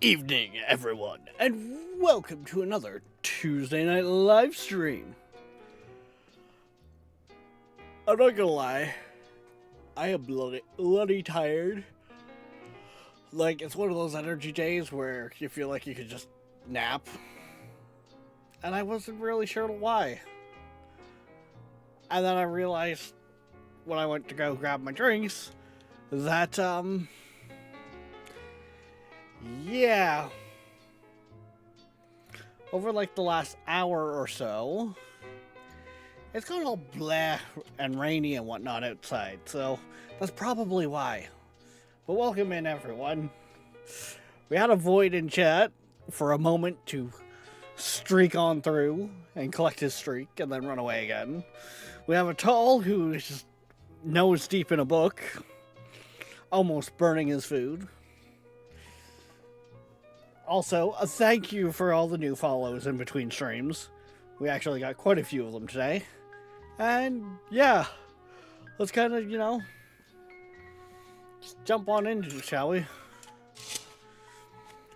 Evening, everyone, and welcome to another Tuesday night live stream. I'm not gonna lie, I am bloody tired. Like, it's one of those energy days where you feel like you could just nap. And I wasn't really sure why. And then I realized when I went to go grab my drinks that, yeah. Over like the last hour or so, it's gone all blah and rainy and whatnot outside, so that's probably why. But welcome in, everyone. We had a void in chat for a moment to streak on through and collect his streak and then run away again. We have a Tall who is just nose deep in a book, almost burning his food. Also, a thank you for all the new follows in between streams. We actually got quite a few of them today. And yeah, let's kind of, just jump on into it, shall we?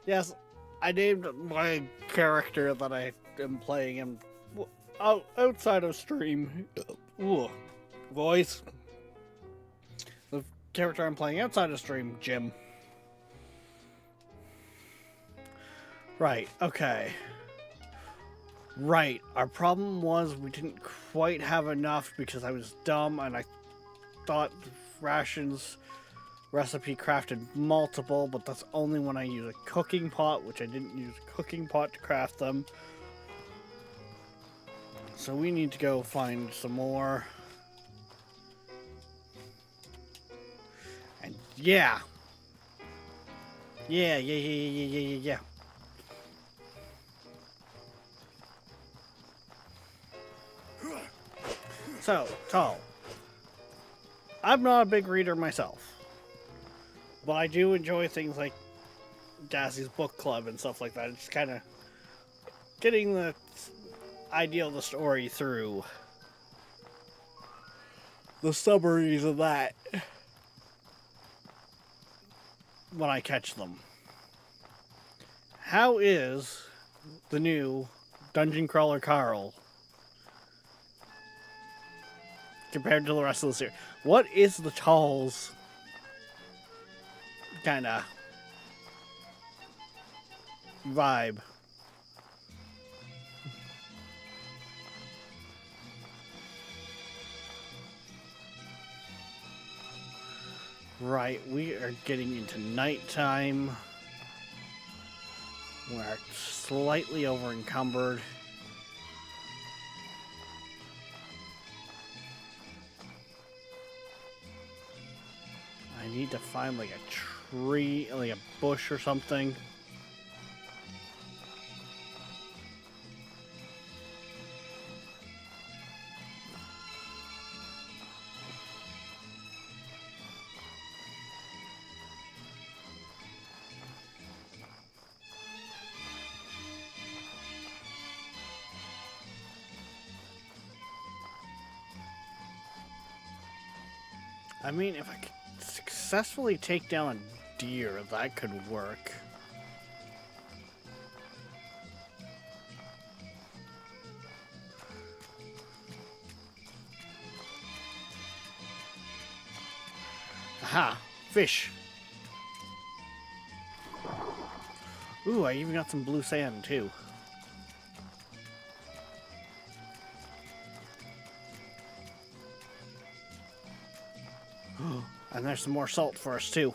Yes, I named my character that I am playing him outside of stream. Ooh, voice. The character I'm playing outside of stream, Jim. Right, okay. Right, our problem was we didn't quite have enough because I was dumb and I thought the rations recipe crafted multiple, but that's only when I use a cooking pot, which I didn't use a cooking pot to craft them. So we need to go find some more. And yeah. Yeah. So, Tall, I'm not a big reader myself, but I do enjoy things like Dassie's book club and stuff like that. It's kind of getting the idea of the story through the summaries of that when I catch them. How is the new Dungeon Crawler Carl compared to the rest of the series? What is the Tall's kind of vibe? Right, we are getting into nighttime. We're slightly over encumbered. I need to find like a tree, like a bush or something. I mean, if I could successfully take down a deer, that could work. Aha! Fish! Ooh, I even got some blue sand, too. And there's some more salt for us, too.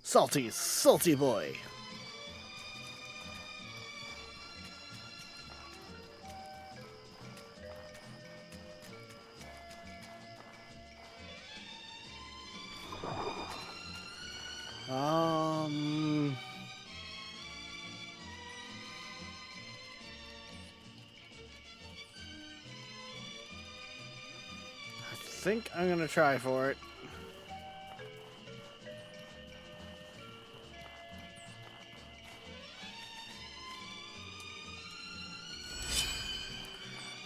Salty boy. I think I'm gonna try for it.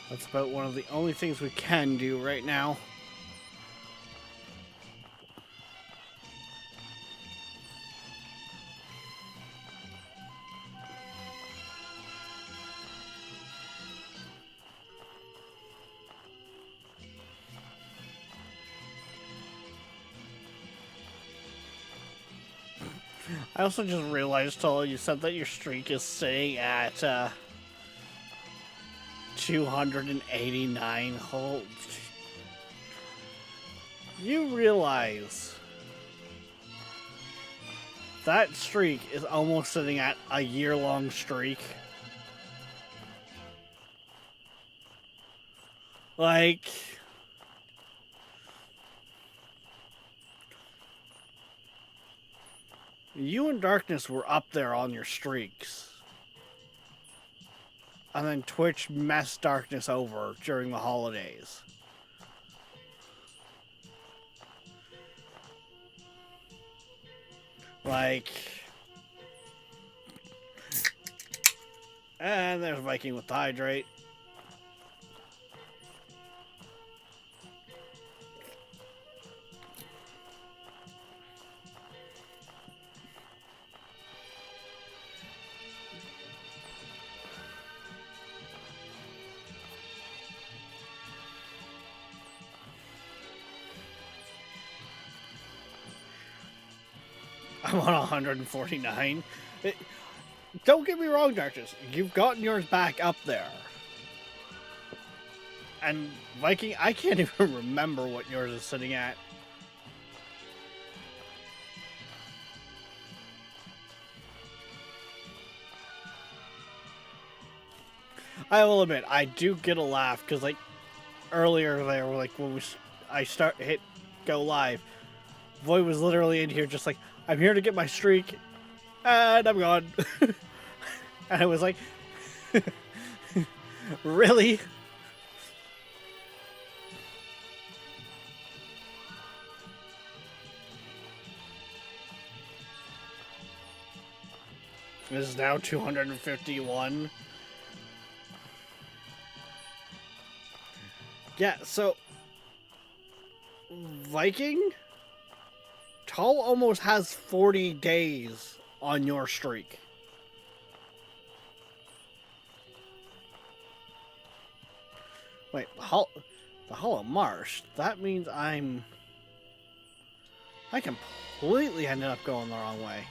That's about one of the only things we can do right now. I also just realized, Tolo, you said that your streak is sitting at 289 holds. You realize that streak is almost sitting at a year-long streak? Like, you and Darkness were up there on your streaks. And then Twitch messed Darkness over during the holidays. Like, and there's Viking with the hydrate. I'm on 149. Don't get me wrong, Darkness. You've gotten yours back up there. And Viking, I can't even remember what yours is sitting at. I will admit, I do get a laugh because, like, earlier there, like when I hit go live, Void was literally in here just like, I'm here to get my streak, and I'm gone. And I was like, really? This is now 251. Yeah, so Viking, Tull almost has 40 days on your streak. Wait, the Hollow Marsh? That means I completely ended up going the wrong way.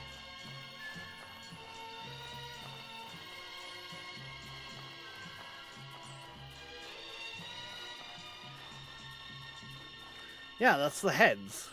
Yeah, that's the heads.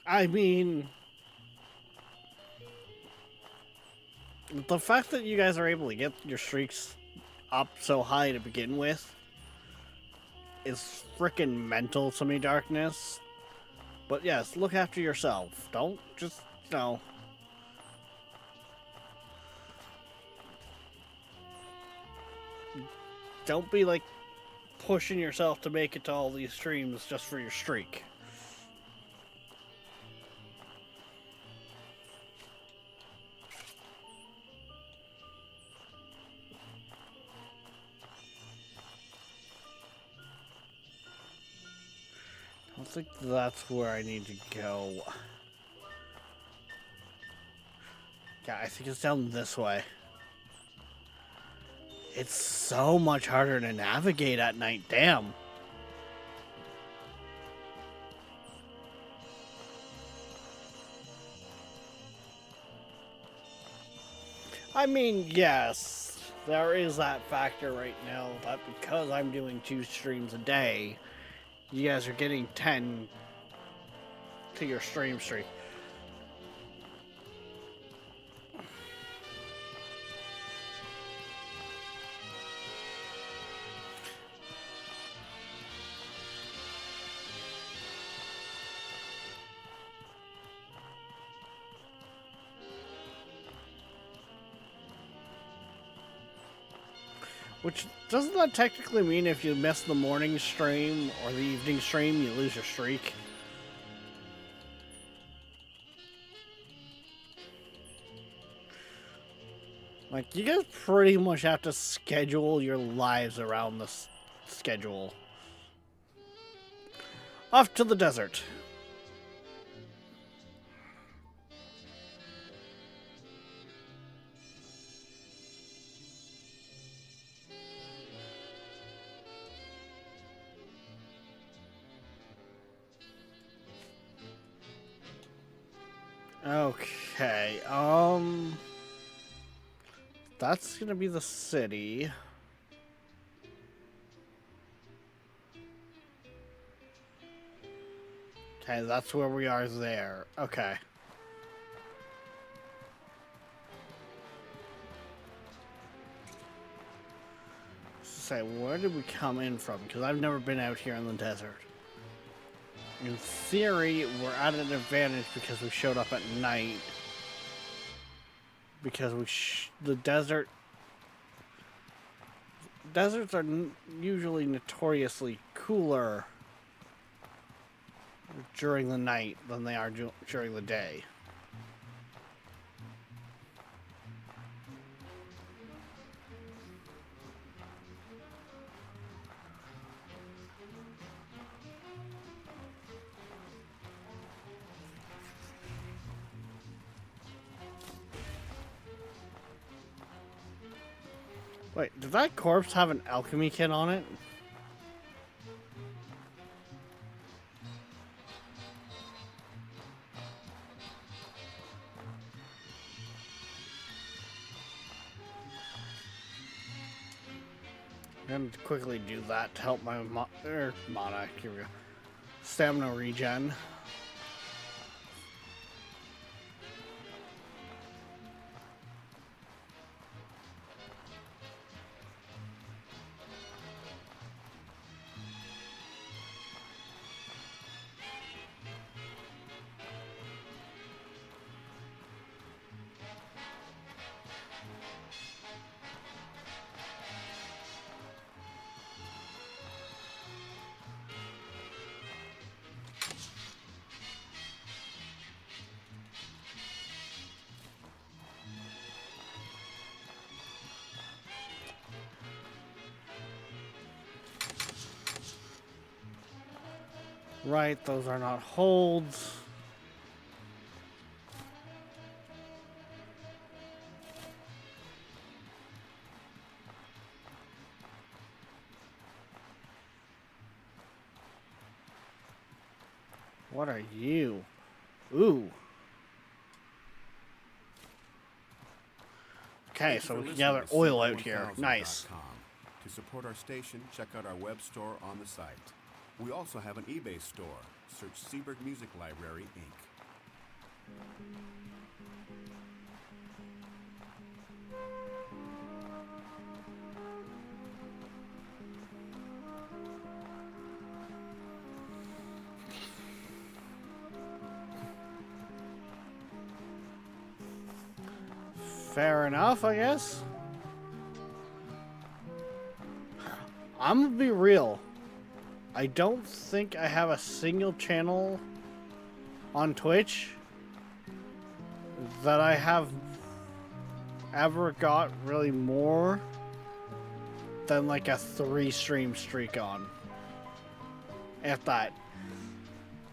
I mean, the fact that you guys are able to get your streaks up so high to begin with is freaking mental to me, Darkness. But yes, look after yourself. Don't just, you know... Don't be, like, pushing yourself to make it to all these streams just for your streak. I don't think that's where I need to go. Yeah, I think it's down this way. It's so much harder to navigate at night, damn. I mean, yes, there is that factor right now, but because I'm doing 2 streams a day, you guys are getting 10 to your stream streak. Which, doesn't that technically mean if you miss the morning stream or the evening stream, you lose your streak? Like, you guys pretty much have to schedule your lives around this schedule. Off to the desert. Okay, that's gonna be the city. Okay, that's where we are there. Okay. Say, where did we come in from? Because I've never been out here in the desert. In theory, we're at an advantage because we showed up at night. Because the deserts are usually notoriously cooler during the night than they are during the day. Wait, did that corpse have an alchemy kit on it? I'm gonna quickly do that to help my mana. Here we go. Stamina regen. Right, those are not holds. What are you? Ooh. Okay, so we can gather oil out here. Nice. To support our station, check out our web store on the site. We also have an eBay store. Search Seaberg Music Library, Inc. Fair enough, I guess. I'm gonna be real. I don't think I have a single channel on Twitch that I have ever got really more than like a 3 stream streak on. If that.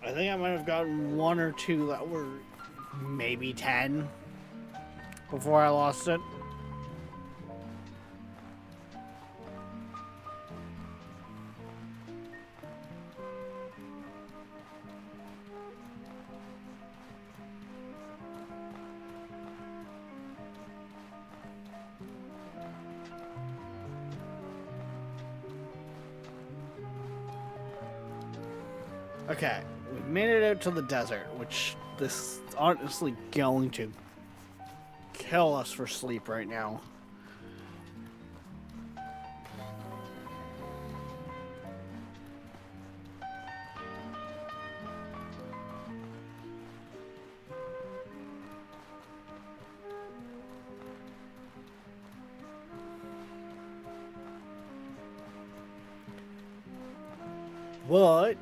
I think I might have gotten 1 or 2 that were maybe 10 before I lost it. Okay, we've made it out to the desert, which this is honestly going to kill us for sleep right now. But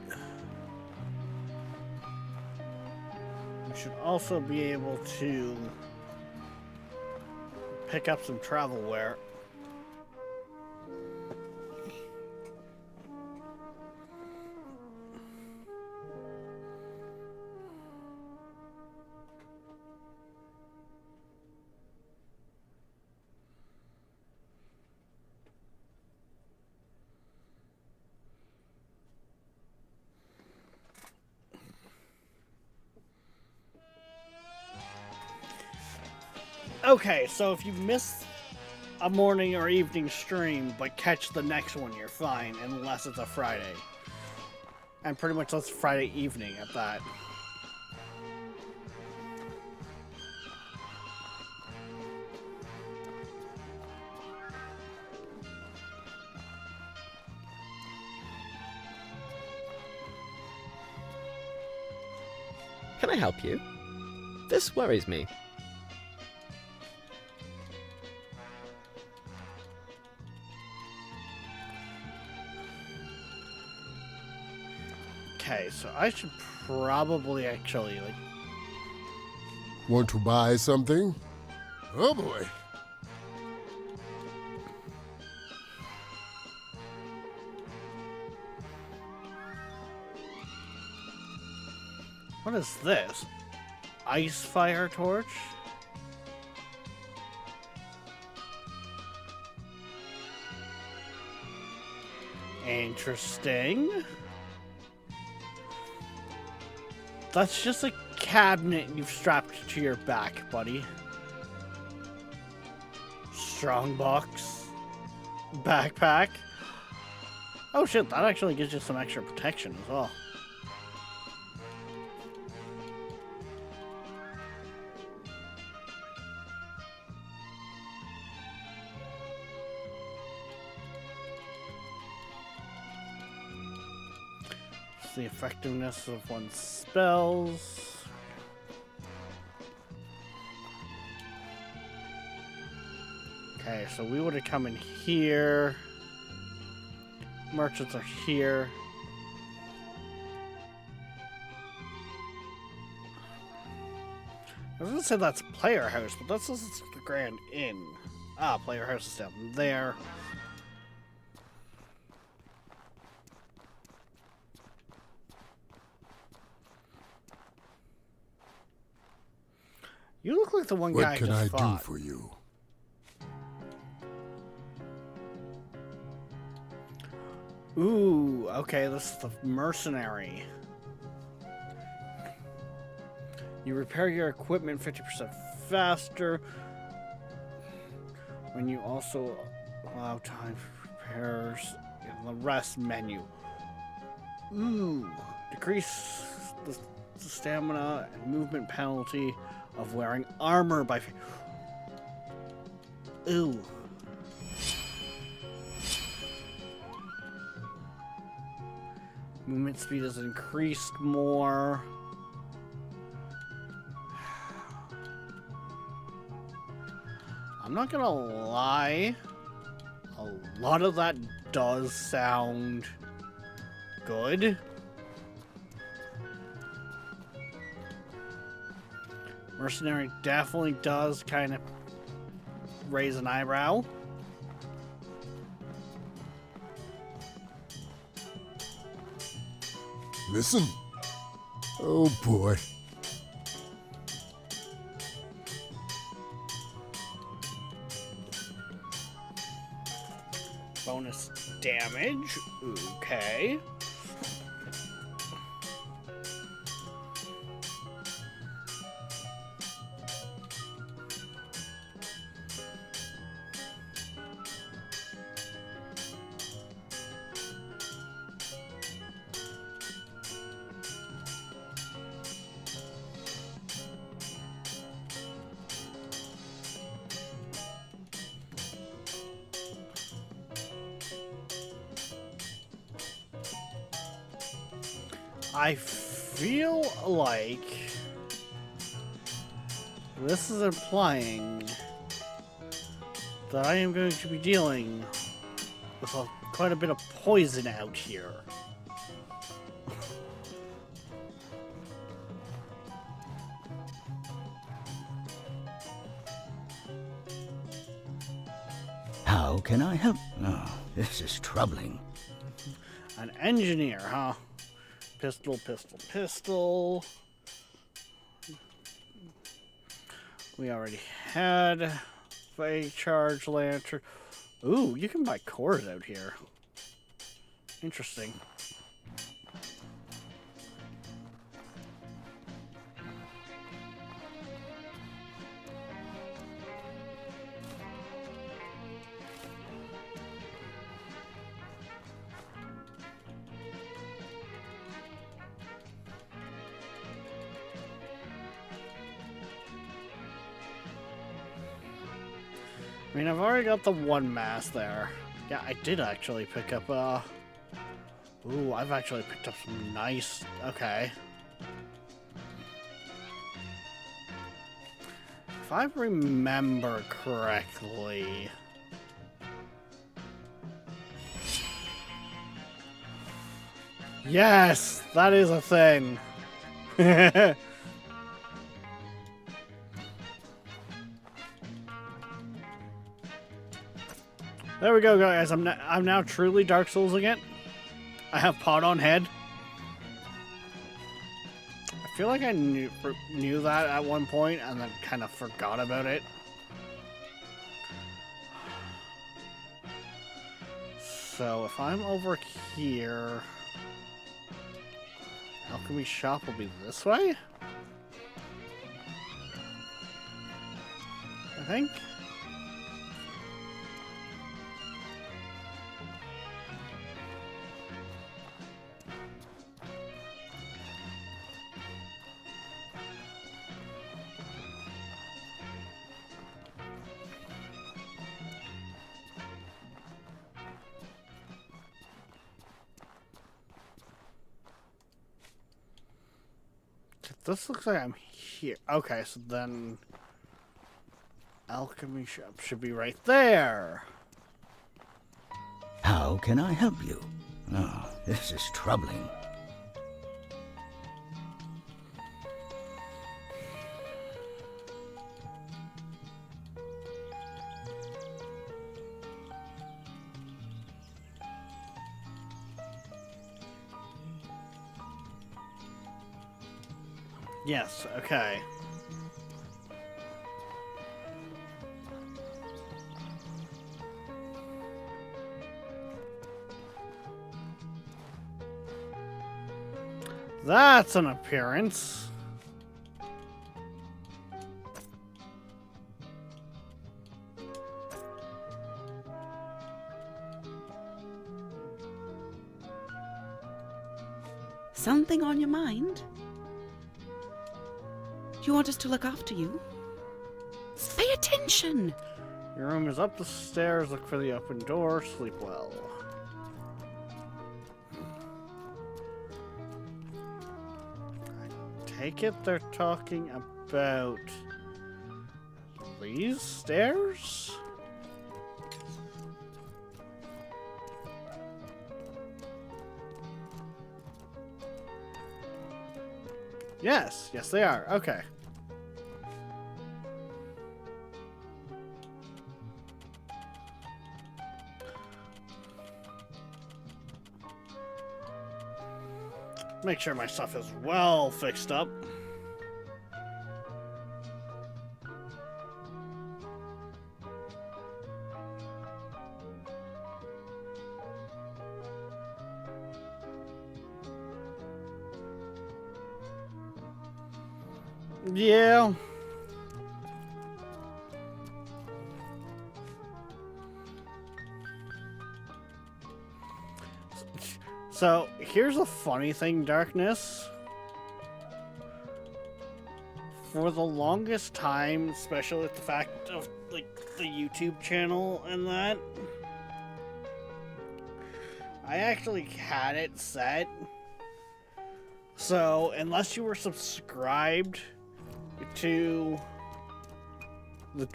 we should also be able to pick up some travelware. Okay, so if you miss a morning or evening stream, but catch the next one, you're fine, unless it's a Friday. And pretty much that's Friday evening at that. Can I help you? This worries me. Okay, so I should probably actually, like... Want to buy something? Oh boy. What is this? Ice fire torch? Interesting. That's just a cabinet you've strapped to your back, buddy. Strongbox. Backpack. Oh shit, that actually gives you some extra protection as well. The effectiveness of one's spells. Okay, so we would have come in here. Merchants are here. I was gonna say that's Player House, but that's just the Grand Inn. Ah, Player House is down there. You look like the one guy What can just I fought. do for you? Ooh, okay, this is the mercenary. You repair your equipment 50% faster. When you also allow time for repairs in the rest menu. Ooh, decrease the stamina and movement penalty of wearing armor by... Ooh. Movement speed is increased more. I'm not gonna lie. A lot of that does sound good. Mercenary definitely does kind of raise an eyebrow. Listen. Oh boy. Bonus damage. Okay. I feel like this is implying that I am going to be dealing with quite a bit of poison out here. How can I help? Oh, this is troubling. An engineer, huh? Pistol, pistol, pistol. We already had a charge lantern. Ooh, you can buy cores out here. Interesting. I mean, I've already got the one mask there. Yeah, I did actually pick up, Ooh, I've actually picked up some nice... Okay. If I remember correctly... Yes! That is a thing! There we go, guys. I'm now truly Dark Souls again. I have pot on head. I feel like I knew that at one point and then kind of forgot about it. So if I'm over here, alchemy shop will be this way, I think. This looks like I'm here. Okay, so then alchemy shop should be right there. How can I help you? Oh, this is troubling. Yes, okay. That's an appearance. Something on your mind? Do you want us to look after you? Pay attention! Your room is up the stairs. Look for the open door. Sleep well. I take it they're talking about these stairs? Yes, yes they are. Okay. Make sure my stuff is well fixed up. Yeah. So, here's a funny thing, Darkness. For the longest time, especially with the fact of, like, the YouTube channel and that, I actually had it set. So, unless you were subscribed to the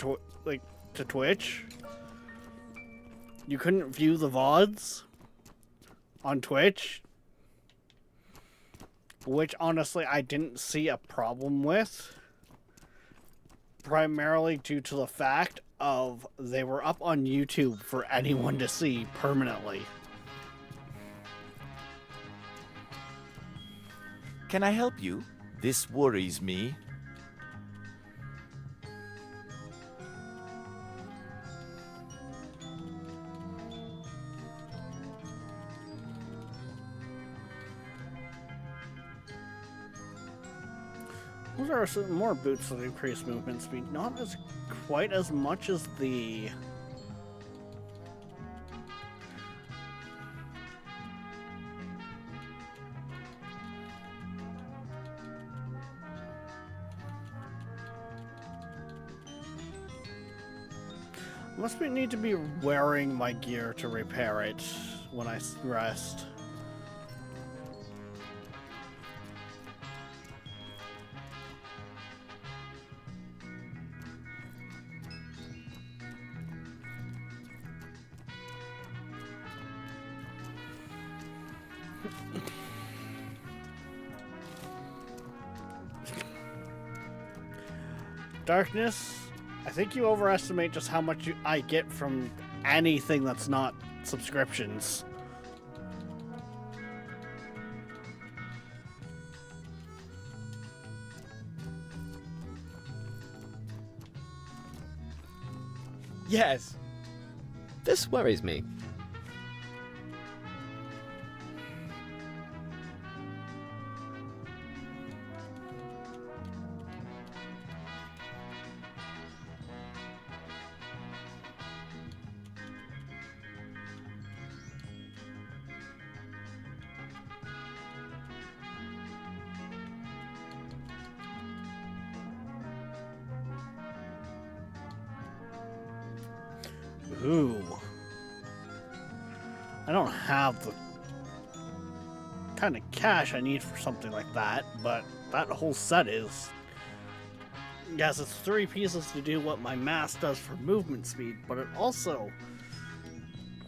to Twitch, you couldn't view the VODs on Twitch, which honestly I didn't see a problem with, primarily due to the fact of they were up on YouTube for anyone to see permanently. Can I help you? This worries me. Those are some more boots that increase movement speed. Not as quite as much as the... Must need to be wearing my gear to repair it when I rest. Darkness, I think you overestimate just how much I get from anything that's not subscriptions. Yes. This worries me. Ooh. I don't have the kind of cash I need for something like that, but that whole set is... Yes, it's 3 pieces to do what my mask does for movement speed, but it also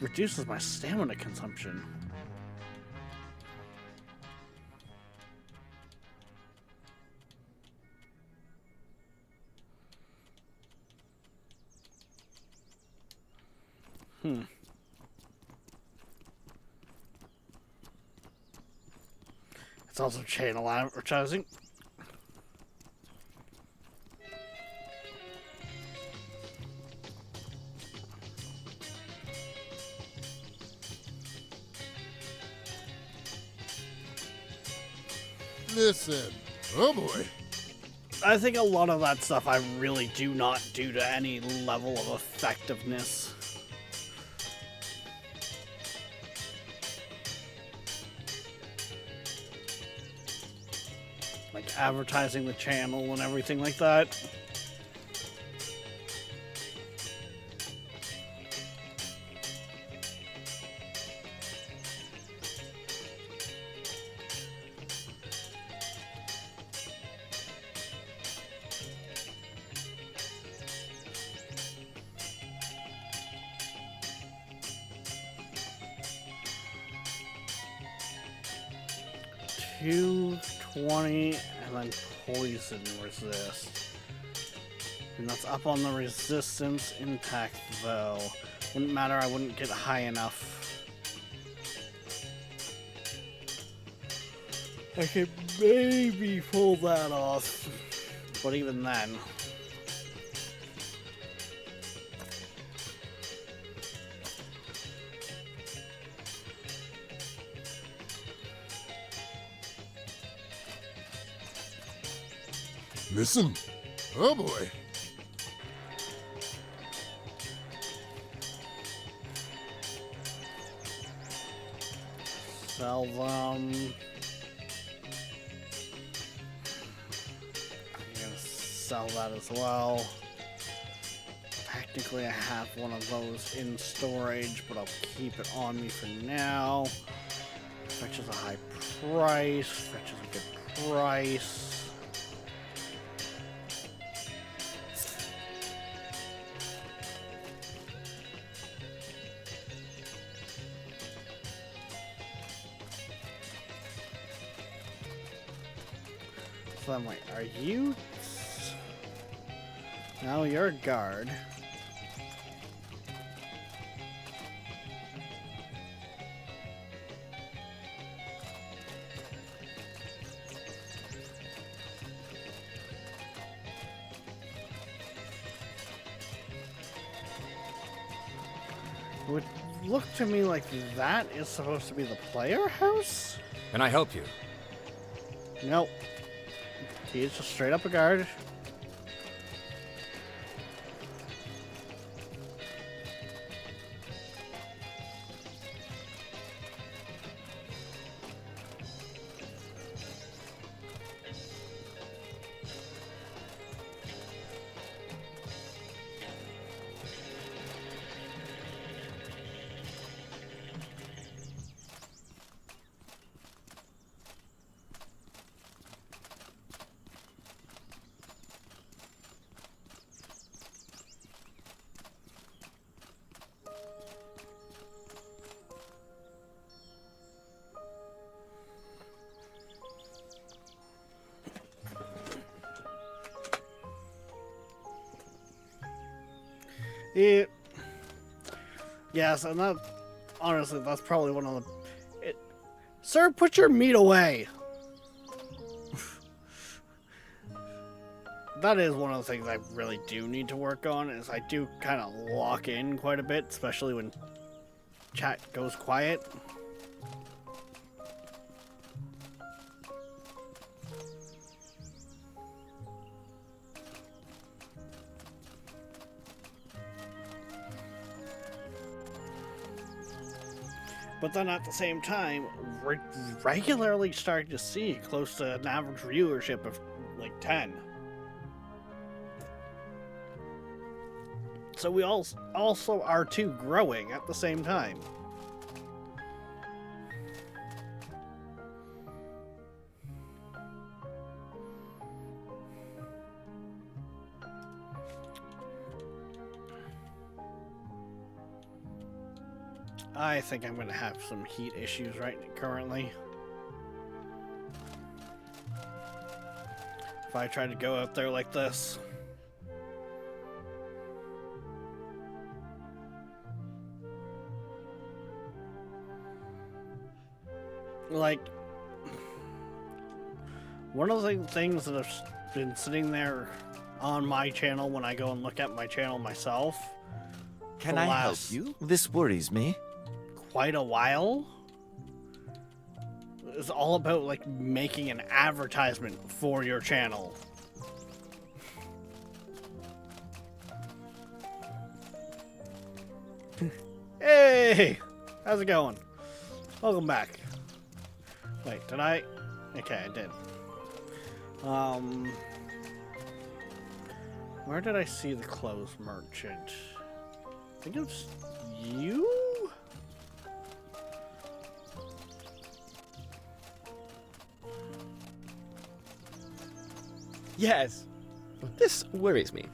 reduces my stamina consumption. It's also channel advertising. Listen. Oh boy. I think a lot of that stuff I really do not do to any level of effectiveness. Like advertising the channel and everything like that. $220 and then poison resist. And that's up on the resistance impact though. Wouldn't matter, I wouldn't get high enough. I could maybe pull that off, but even then. Listen. Oh boy. Sell them. I'm gonna sell that as well. Technically I have one of those in storage, but I'll keep it on me for now. Fetches a high price, fetches a good price. So I'm like, are you... No, you're a guard. Would look to me like that is supposed to be the player house? Can I help you? Nope. He is just straight up a guard. Yes, and that, honestly, that's probably one of the... Sir, put your meat away! That is one of the things I really do need to work on, is I do kind of lock in quite a bit, especially when chat goes quiet. But then at the same time, we're regularly starting to see close to an average viewership of like 10. So we also are too growing at the same time. I think I'm going to have some heat issues currently. If I try to go out there like this. Like, one of the things that have been sitting there on my channel when I go and look at my channel myself. Can I help you? This worries me. Quite a while. It's all about like making an advertisement for your channel. Hey, how's it going? Welcome back. Wait, did I? Okay, I did. Where did I see the clothes merchant? I think it's you? Yes. This worries me.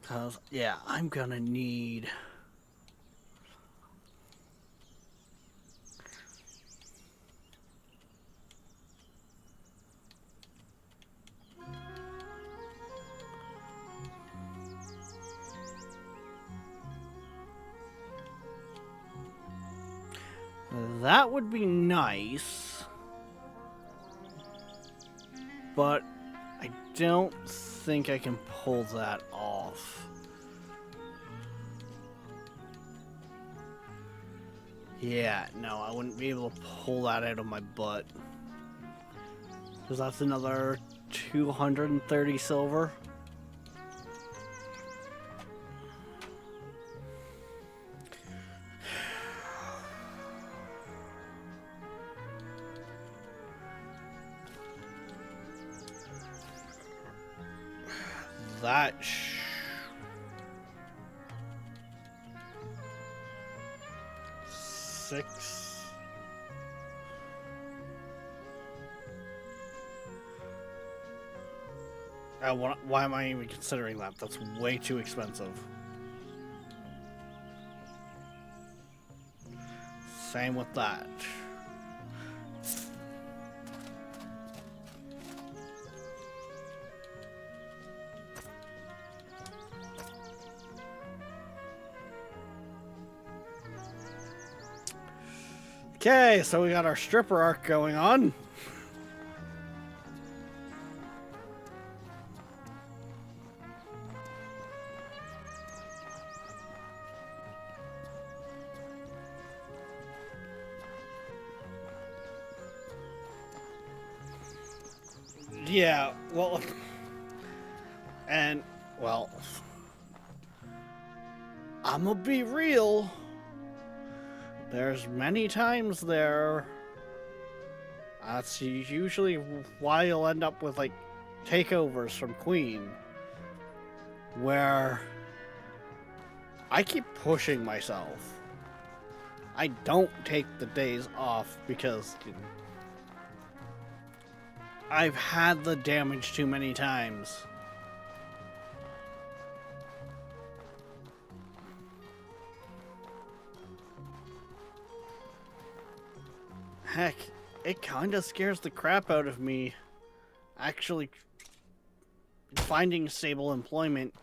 Cause, yeah, I'm gonna need... That would be nice, but I don't think I can pull that off. Yeah, no, I wouldn't be able to pull that out of my butt. Because that's another 230 silver. That six. Why am I even considering that? That's way too expensive. Same with that. Okay, so we got our stripper arc going on. Yeah, well, and, well, I'm gonna be real. There's many times there. That's usually why you'll end up with, like, takeovers from Queen, where I keep pushing myself. I don't take the days off because I've had the damage too many times. Heck, it kinda scares the crap out of me actually finding stable employment,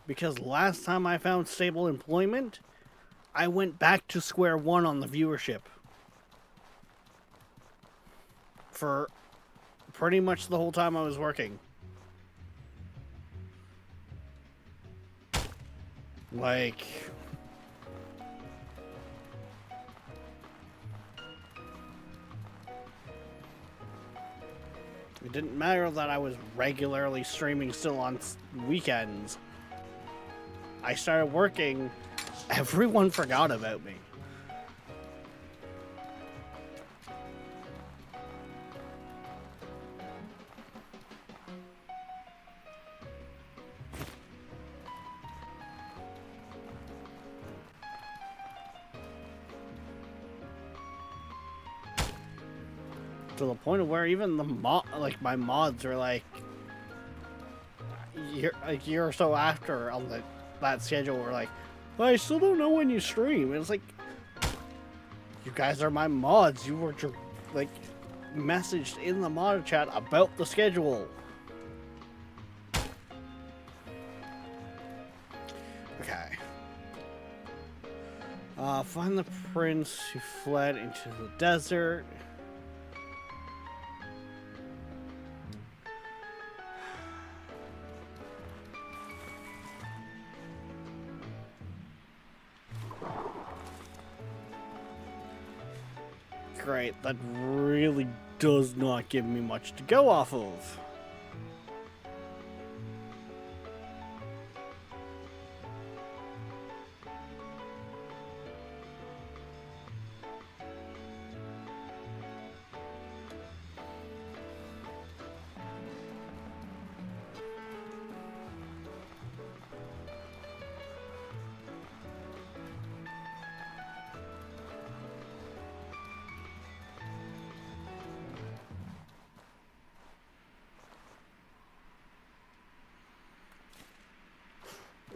because last time I found stable employment, I went back to square one on the viewership for pretty much the whole time I was working. Like, it didn't matter that I was regularly streaming still on weekends. I started working, everyone forgot about me. To the point of where even the my mods are like, a year or so after on that schedule, we're like, well, I still don't know when you stream. And it's like, you guys are my mods. You were like messaged in the mod chat about the schedule. Okay. Find the prince who fled into the desert. Great, that really does not give me much to go off of.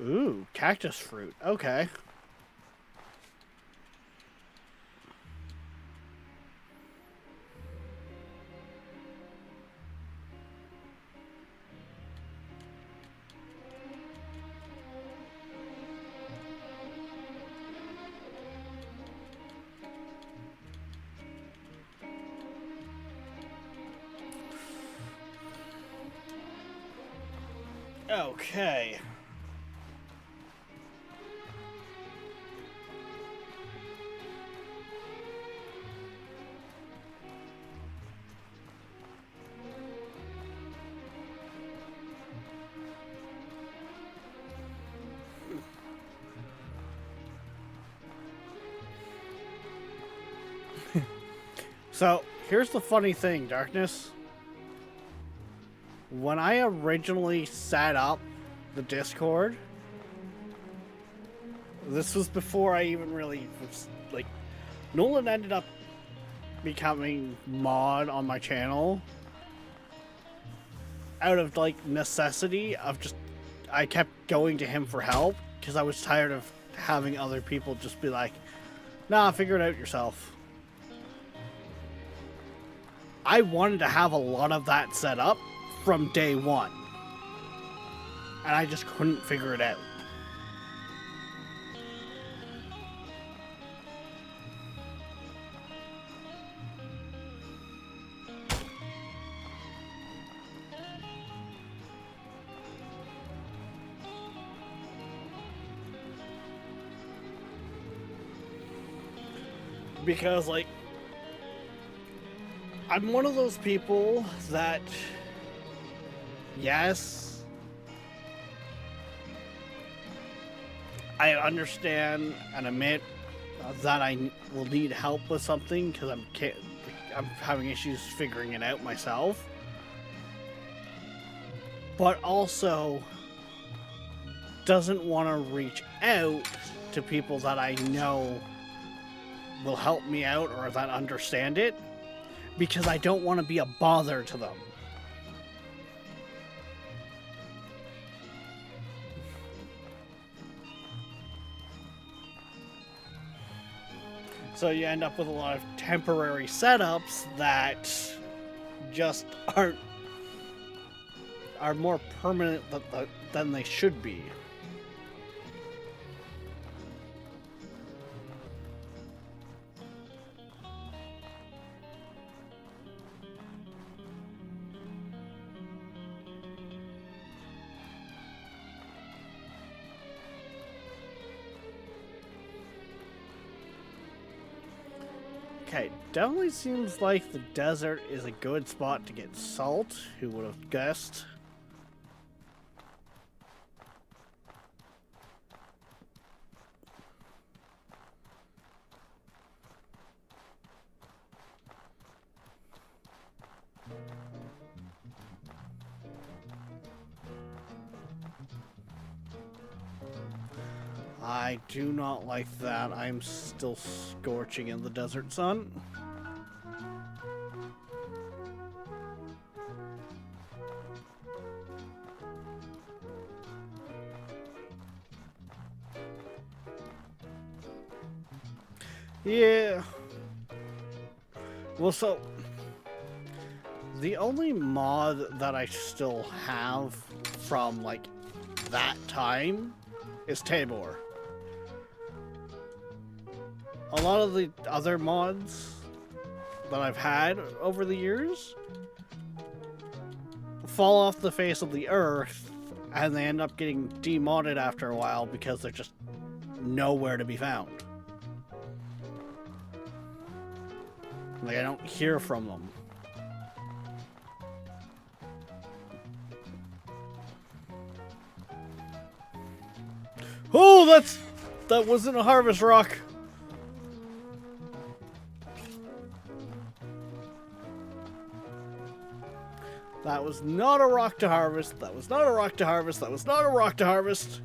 Ooh, cactus fruit. Okay. Okay. So, here's the funny thing, Darkness. When I originally set up the Discord, this was before I even really was, like, Nolan ended up becoming mod on my channel out of, like, necessity of just, I kept going to him for help because I was tired of having other people just be like, nah, figure it out yourself. I wanted to have a lot of that set up from day one, and I just couldn't figure it out. Because, like, I'm one of those people that yes, I understand and admit that I will need help with something because I'm having issues figuring it out myself. But also doesn't want to reach out to people that I know will help me out or that understand it because I don't want to be a bother to them. So you end up with a lot of temporary setups that just are more permanent than they should be. Okay, definitely seems like the desert is a good spot to get salt. Who would have guessed? I do not like that. I'm still scorching in the desert sun. Yeah. Well, so the only mod that I still have from like that time is Tabor. A lot of the other mods that I've had over the years fall off the face of the earth and they end up getting demodded after a while because they're just nowhere to be found. Like, I don't hear from them. Oh, that wasn't a harvest rock. That was not a rock to harvest. That was not a rock to harvest. That was not a rock to harvest.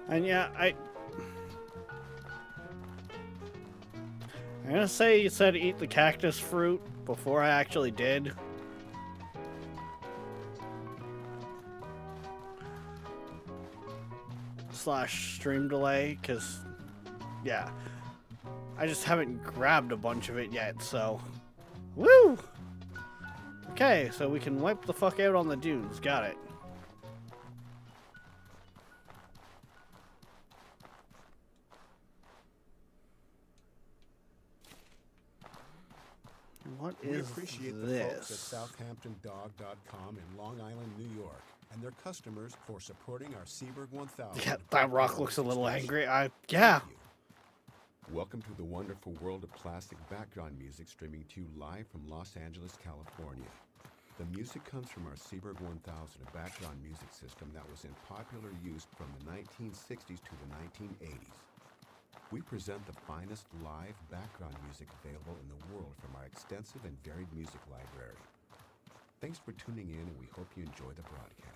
And yeah, I'm gonna say you said eat the cactus fruit before I actually did. / stream delay, because, yeah. I just haven't grabbed a bunch of it yet, so. Woo! Okay, so we can wipe the fuck out on the dunes. Got it. What We is appreciate the folks this? at SouthamptonDog.com in Long Island, New York, and their customers for supporting our Seaberg 1000. Yeah, that rock looks a little angry. Yeah. Thank you. Welcome to the wonderful world of classic background music, streaming to you live from Los Angeles, California. The music comes from our Seaberg 1000, a background music system that was in popular use from the 1960s to the 1980s. We present the finest live background music available in the world from our extensive and varied music library. Thanks for tuning in, and we hope you enjoy the broadcast.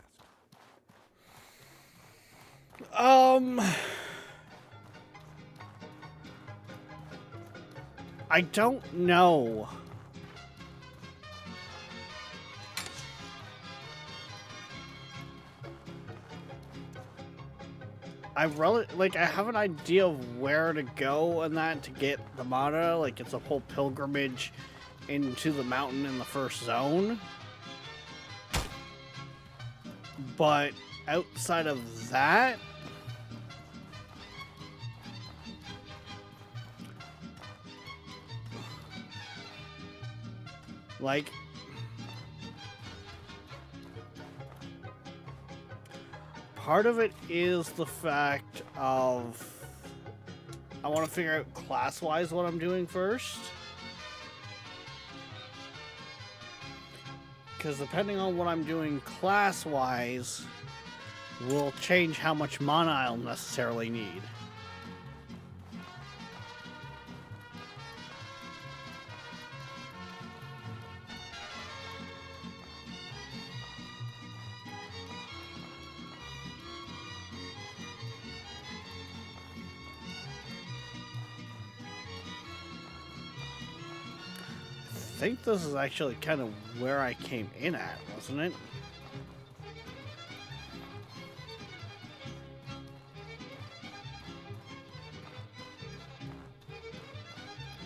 I don't know. I have an idea of where to go and that to get the mana. Like, it's a whole pilgrimage into the mountain in the first zone. But outside of that, Like, part of it is the fact of I want to figure out class-wise what I'm doing first. Because depending on what I'm doing class-wise will change how much mana I'll necessarily need. I think this is actually kind of where I came in at, wasn't it?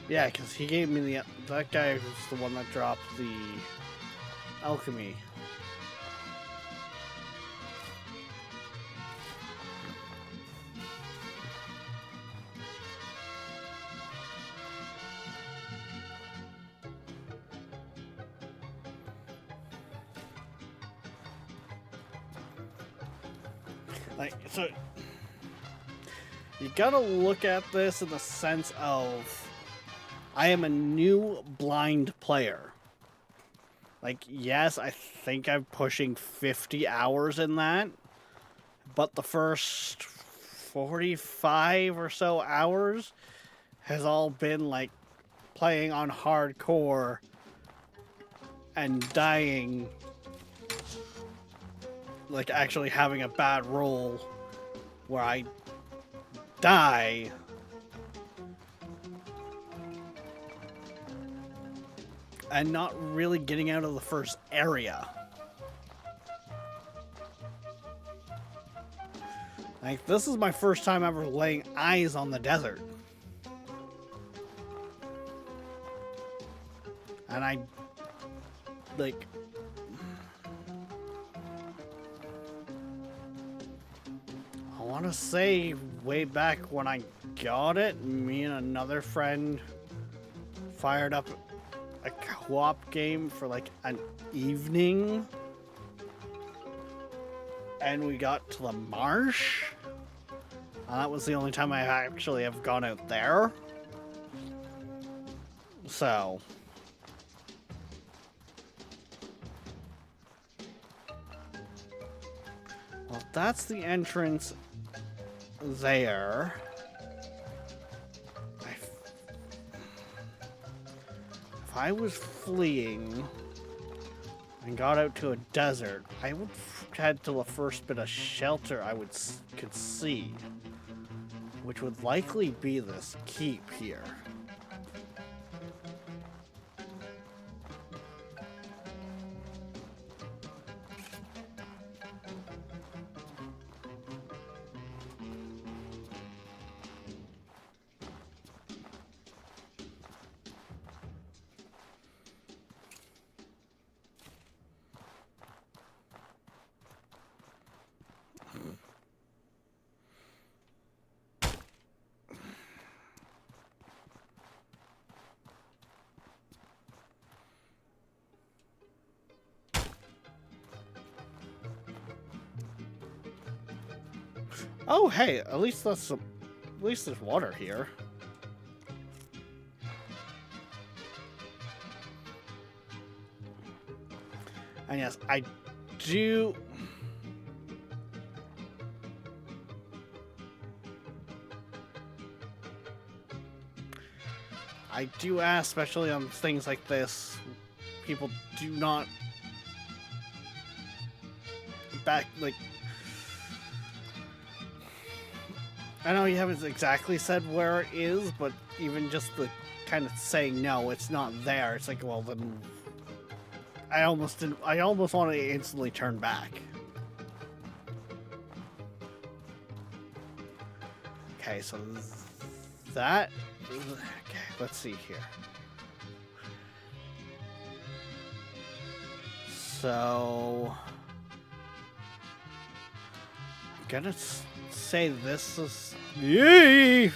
Yeah, because he gave me the... That guy was the one that dropped the alchemy. Like, so... You gotta look at this in the sense of... I am a new blind player. Like, yes, I think I'm pushing 50 hours in that. But the first 45 or so hours has all been, like, playing on hardcore and dying. Like, actually having a bad roll where I die. And not really getting out of the first area. Like, this is my first time ever laying eyes on the desert. And I want to say way back when I got it, me and another friend fired up a co-op game for like an evening, and we got to the marsh, and that was the only time I actually have gone out there. So well, that's the entrance there. If I was fleeing and got out to a desert, I would head to the first bit of shelter I could see, which would likely be this keep here. Oh, hey, at least there's water here. And yes, I do ask, especially on things like this, people do not I know you haven't exactly said where it is, but even just the kind of saying no, it's not there. It's like, well, then I almost want to instantly turn back. Okay, so that. Okay, let's see here. So I'm gonna say this is... Yee!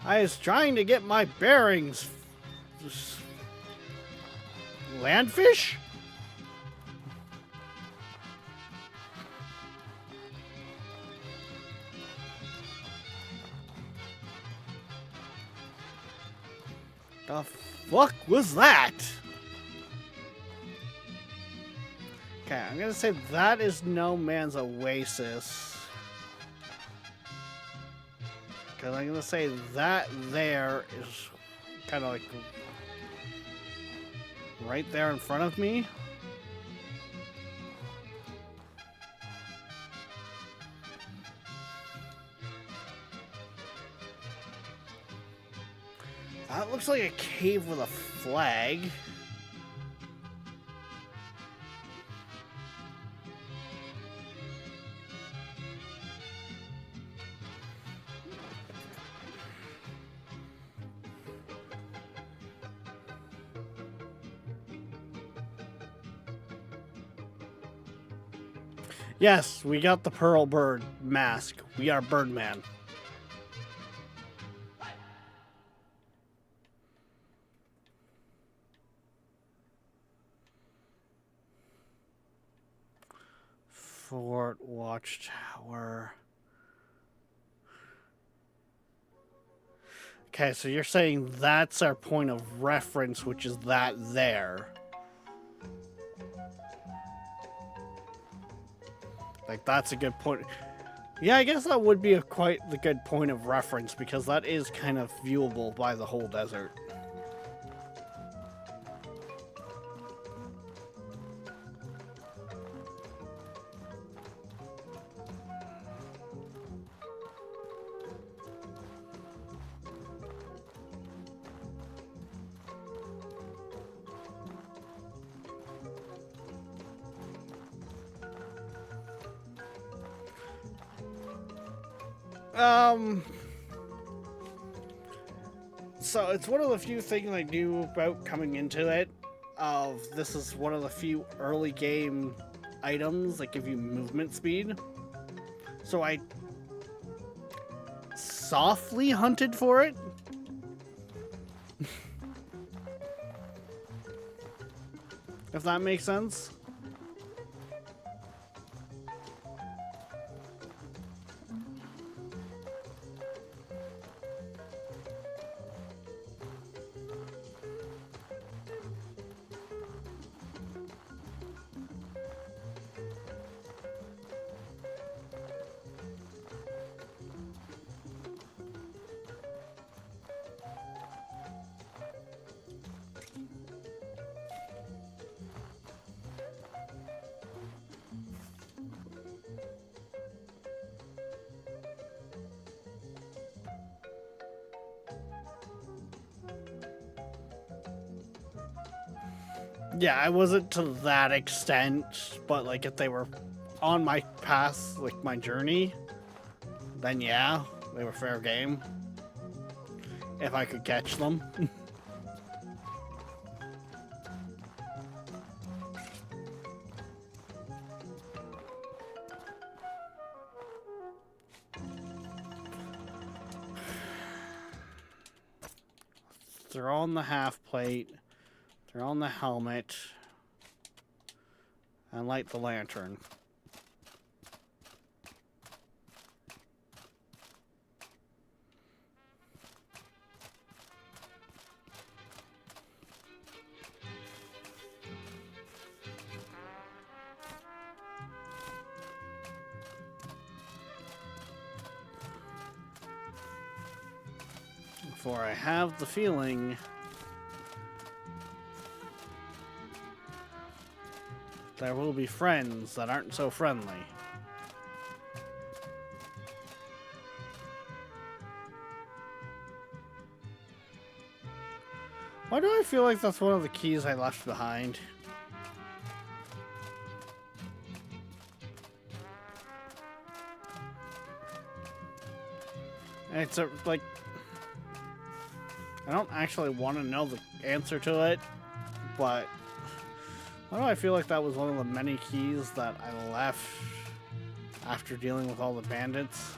I was trying to get my bearings. Landfish? The fuck was that? Okay, I'm gonna say that is no man's oasis. Because I'm gonna say that there is kind of like right there in front of me. That looks like a cave with a flag. Yes, we got the Pearl Bird mask. We are Birdman. Fort Watchtower. Okay, so you're saying that's our point of reference, which is that there. Like, that's a good point. Yeah, I guess that would be quite the good point of reference, because that is kind of viewable by the whole desert. So it's one of the few things I knew about coming into it. This is one of the few early game items that give you movement speed. So I softly hunted for it. If that makes sense. Yeah, I wasn't to that extent, but like if they were on my path, like my journey, then yeah, they were fair game. If I could catch them. Throw on the half plate. Throw on the helmet and light the lantern. For I have the feeling there will be friends that aren't so friendly. Why do I feel like that's one of the keys I left behind? It's like, I don't actually want to know the answer to it, but why do I feel like that was one of the many keys that I left after dealing with all the bandits?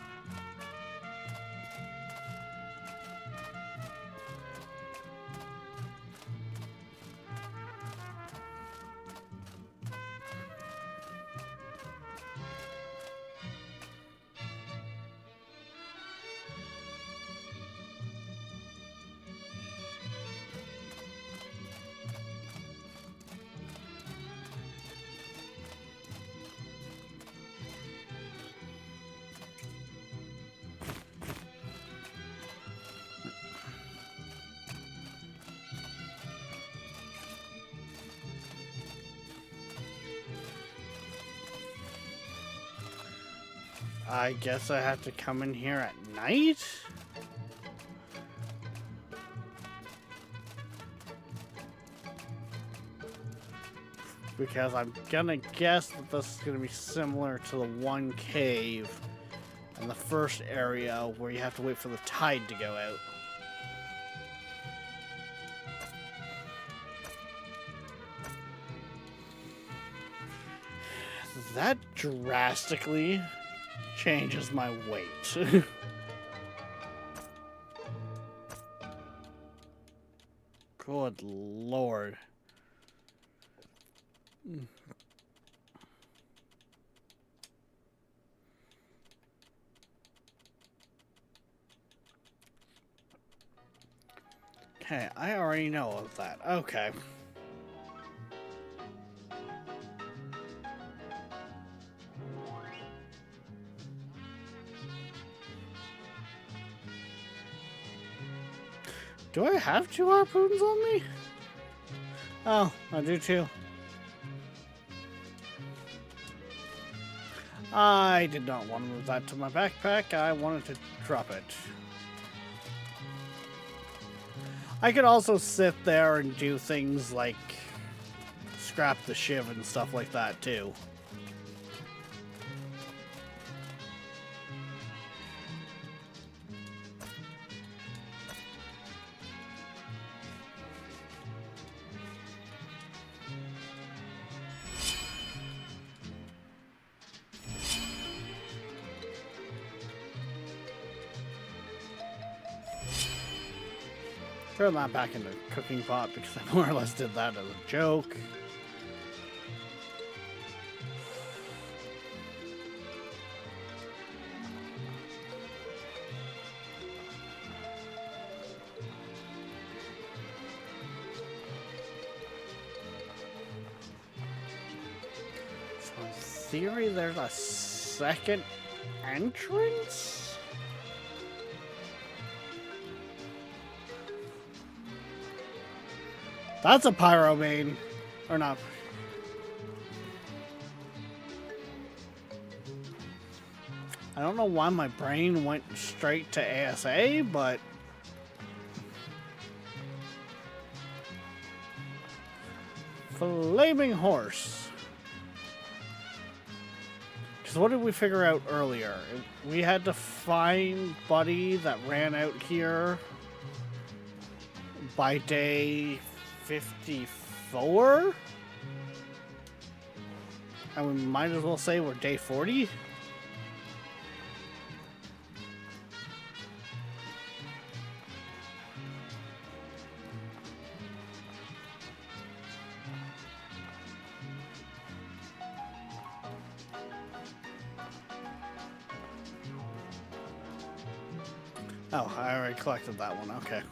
I guess I have to come in here at night? Because I'm gonna guess that this is gonna be similar to the one cave in the first area where you have to wait for the tide to go out. That drastically changes my weight. Good lord. Okay, I already know of that. Okay. Do I have 2 harpoons on me? Oh, I do too. I did not want to move that to my backpack. I wanted to drop it. I could also sit there and do things like scrap the shiv and stuff like that too. Turn that back into a cooking pot because I more or less did that as a joke. So in theory, there's a second entrance? That's a pyromane. Or not. I don't know why my brain went straight to ASA, but... Flaming Horse. Because what did we figure out earlier? We had to find Buddy that ran out here by day 54? And we might as well say we're day 40? Oh, I already collected that one, okay.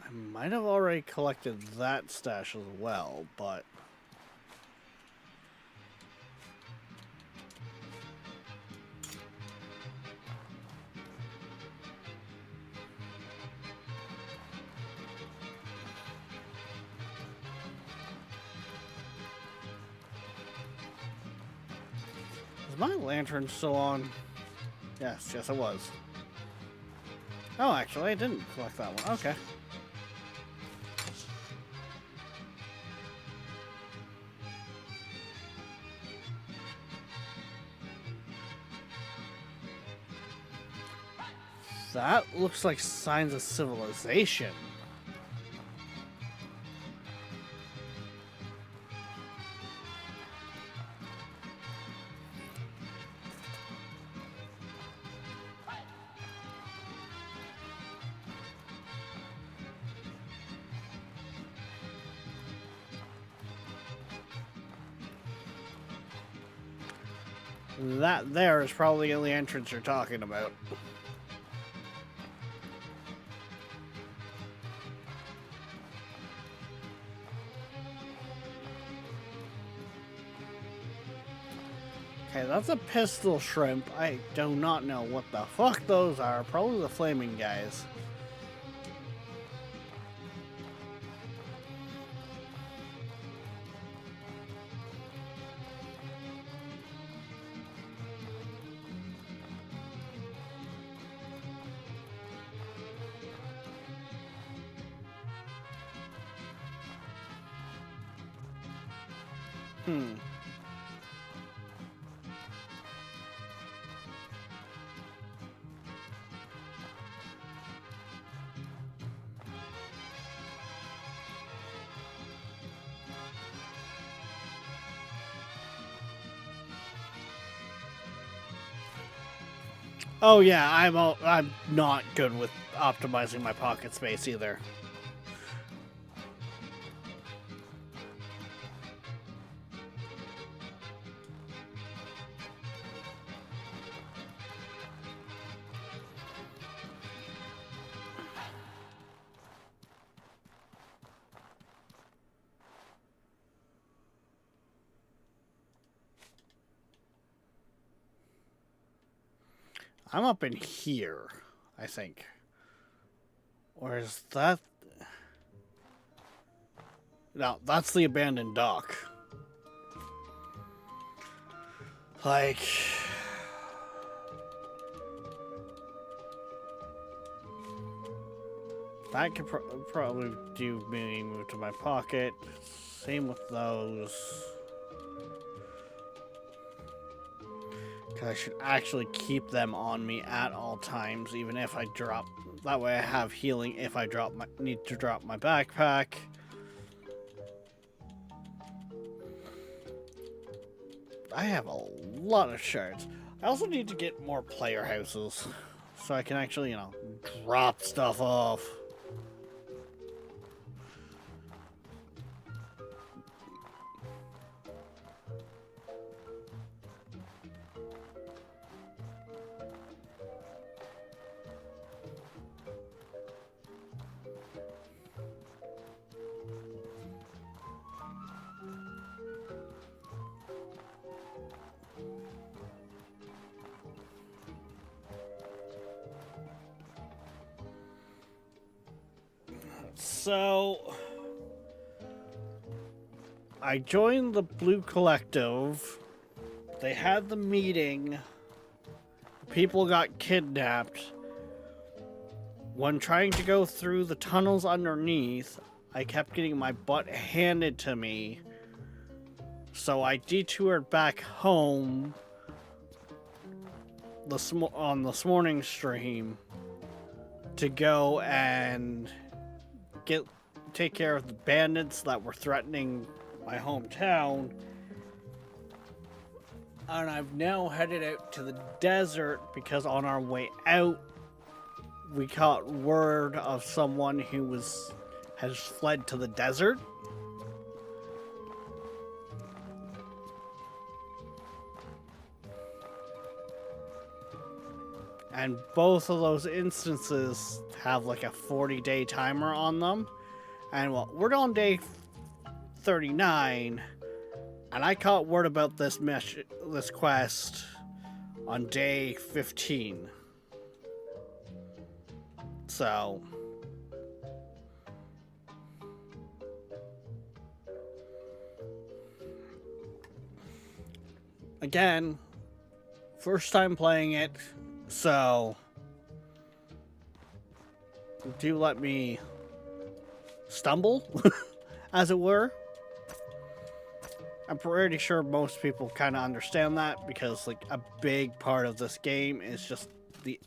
I might have already collected that stash as well, but... Is my lantern still on? Yes, it was. Oh, actually, I didn't collect that one. Okay. That looks like signs of civilization. That there is probably the only entrance you're talking about. Okay, that's a pistol shrimp. I do not know what the fuck those are. Probably the flaming guys. Oh yeah, I'm not good with optimizing my pocket space either. I'm up in here, I think. Or is that... No, that's the abandoned dock. Like... That could probably do me move to my pocket. Same with those. I should actually keep them on me at all times, even if I drop. That way I have healing if I need to drop my backpack. I have a lot of shards. I also need to get more player houses so I can actually, drop stuff off. So, I joined the Blue Collective. They had the meeting. People got kidnapped. When trying to go through the tunnels underneath, I kept getting my butt handed to me. So I detoured back home on this morning stream to go and take care of the bandits that were threatening my hometown. And I've now headed out to the desert because on our way out, we caught word of someone who has fled to the desert. And both of those instances have like a 40-day timer on them. And well, we're on day 39, and I caught word about this quest on day 15. So again, first time playing it, so do let me stumble, as it were. I'm pretty sure most people kind of understand that because like a big part of this game is just the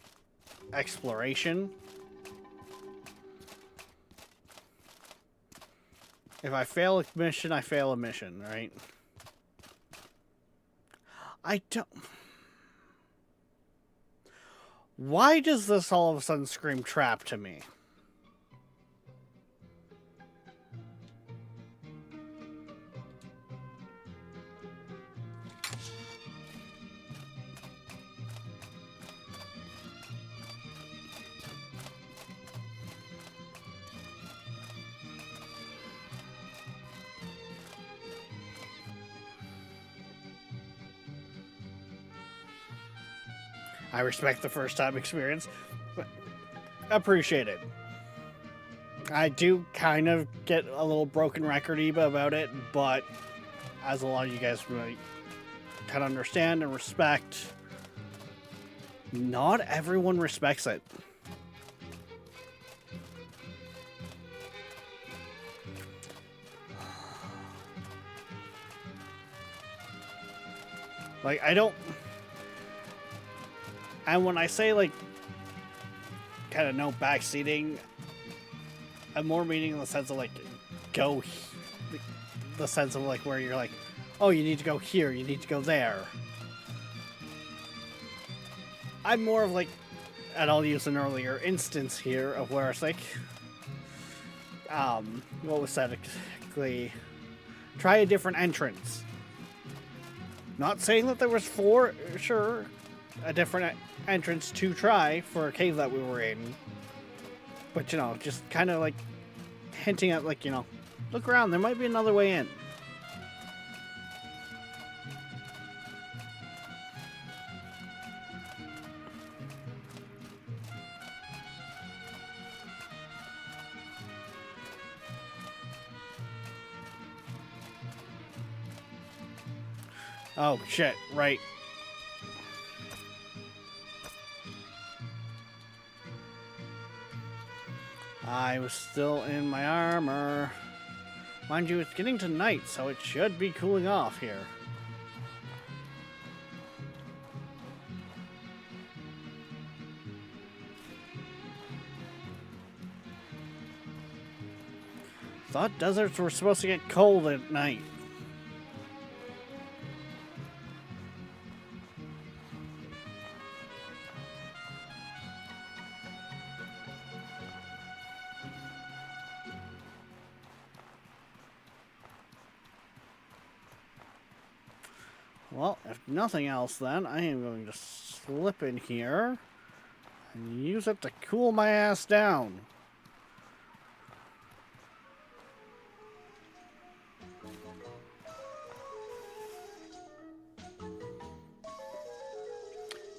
exploration. If I fail a mission, I fail a mission, right? I don't... Why does this all of a sudden scream trap to me? I respect the first time experience. But appreciate it. I do kind of get a little broken record about it, but as a lot of you guys really can understand and respect, not everyone respects it. Like, I don't... And when I say, like, kind of no backseating, I'm more meaning in the sense of, like, the sense of, like, where you're like, oh, you need to go here, you need to go there. I'm more of, like, and I'll use an earlier instance here of where it's like, what was that exactly? Try a different entrance. Not saying that there was a different entrance to try for a cave that we were in. But, you know, just kind of like hinting at, like, you know, look around, there might be another way in. Oh, shit, right. I was still in my armor. Mind you, it's getting to night, so it should be cooling off here. Thought deserts were supposed to get cold at night. Well, if nothing else then, I am going to slip in here and use it to cool my ass down.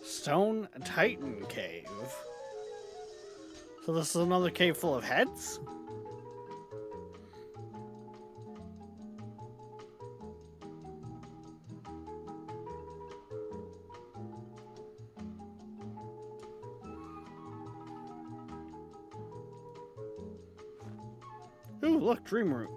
Stone Titan Cave. So this is another cave full of heads? Ooh, look, Dreamroot.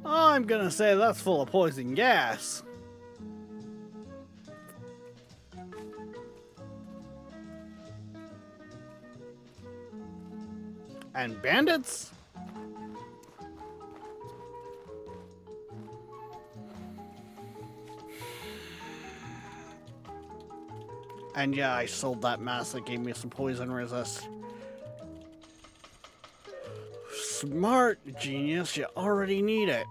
I'm gonna say that's full of poison gas. And bandits? And yeah, I sold that mask that gave me some poison resist. Smart, genius, you already need it.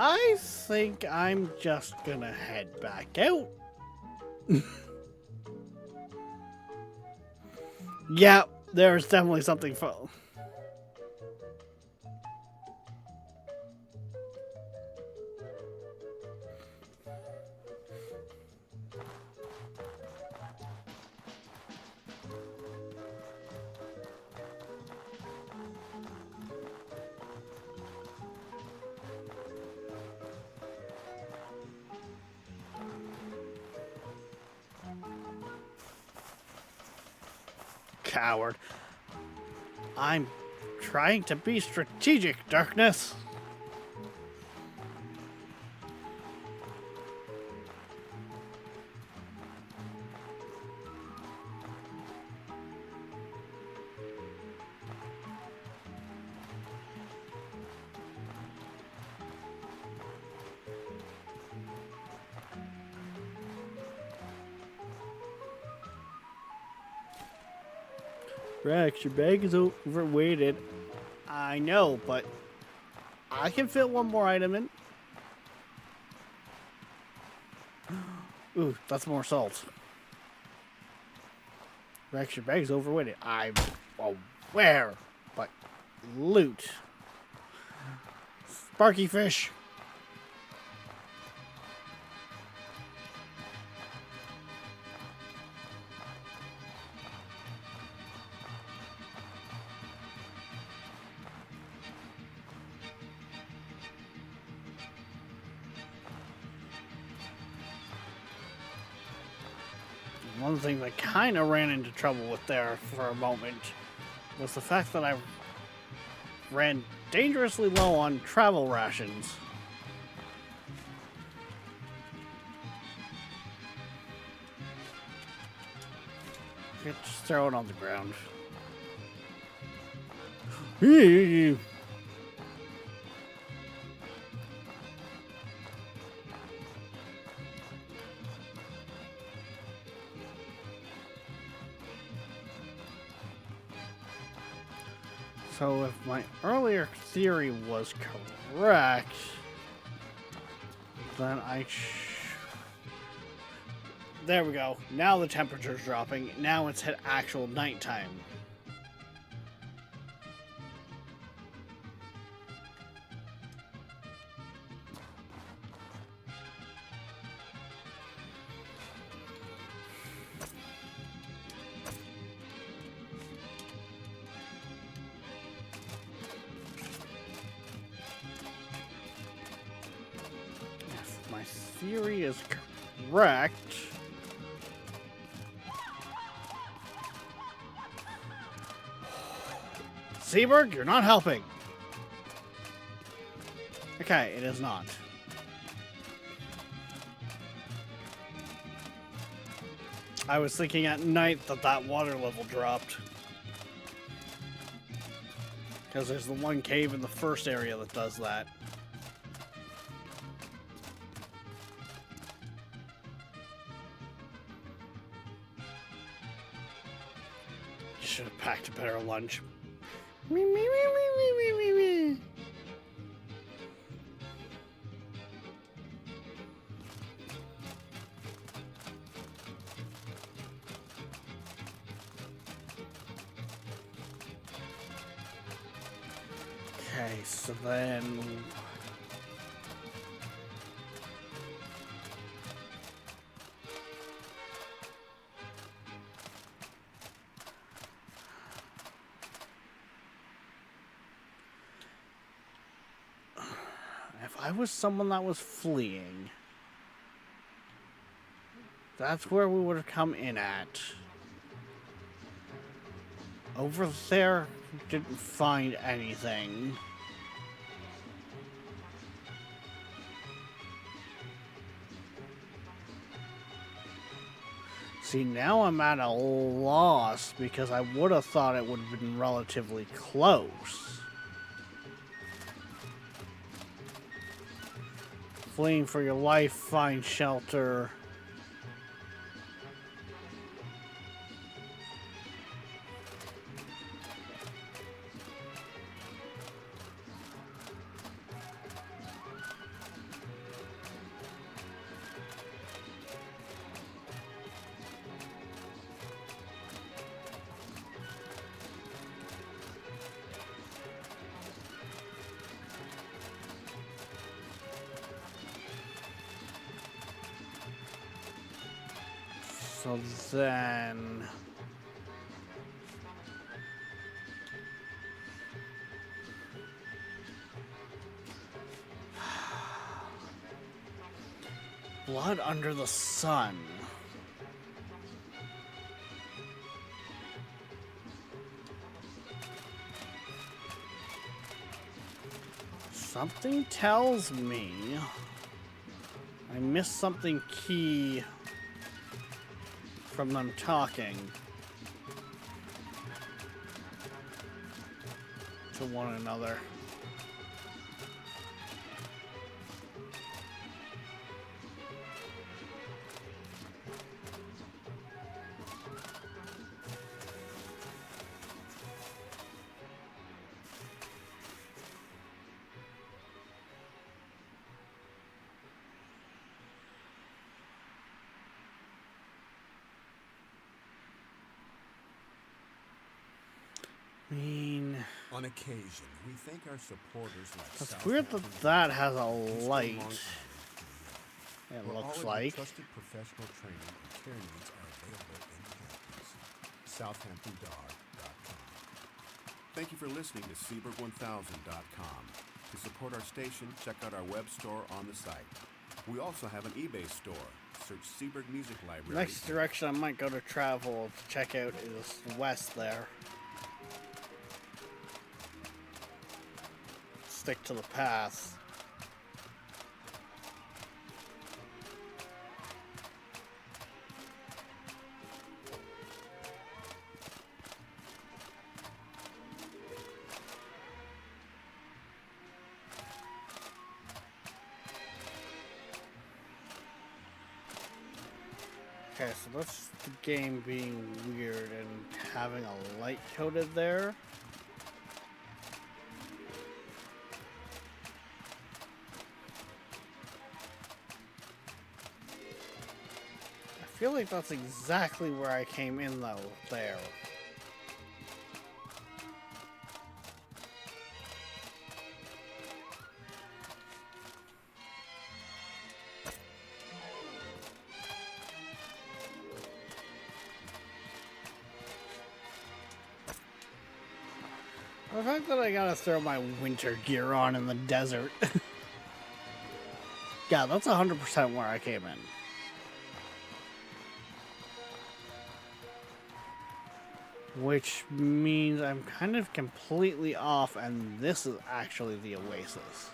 I think I'm just gonna head back out. Yeah, there's definitely something for... Coward. I'm trying to be strategic, Darkness. Rex, your bag is overweighted. I know, but I can fit one more item in. Ooh, that's more salt. Rex, your bag's overweighted. I'm aware, but loot. Sparky fish. One thing that kind of ran into trouble with there for a moment was the fact that I ran dangerously low on travel rations. Just throw it on the ground. So if my earlier theory was correct, then there we go. Now the temperature's dropping. Now it's hit actual nighttime. If my theory is correct, Seaberg, you're not helping. Okay, it is not. I was thinking at night that water level dropped. Because there's the one cave in the first area that does that. Should have packed a better lunch. Me, me, me, me, me, me, me, me. Okay, so then if I was someone that was fleeing, that's where we would have come in at. Over there, didn't find anything. See, now I'm at a loss because I would have thought it would have been relatively close. Fleeing for your life, find shelter. So then blood under the sun. Something tells me I missed something key from them talking to one another. I mean, On occasion, we thank our supporters like it's South weird that Hampton that has a Eastern light. Long Island, It where all looks of like. your trusted professional training and care needs are available in Campus. SouthamptonDar.com. Thank you for listening to Seaberg1000.com. To support our station, check out our web store on the site. We also have an eBay store. Search Seaberg Music Library. Next direction I might go to travel to check out is west there. Stick to the path. Okay, so that's the game being weird and having a light coated there. I feel like that's exactly where I came in though, there. The fact that I gotta throw my winter gear on in the desert. Yeah, that's 100% where I came in. Which means I'm kind of completely off, and this is actually the oasis.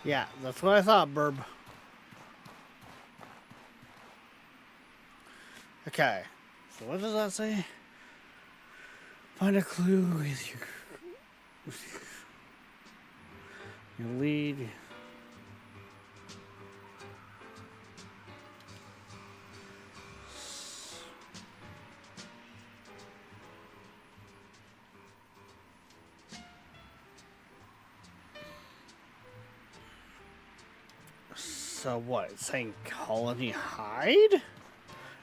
Yeah, that's what I thought, Burb. Okay, so what does that say? Find a clue with your lead. So what? It's saying colony hide?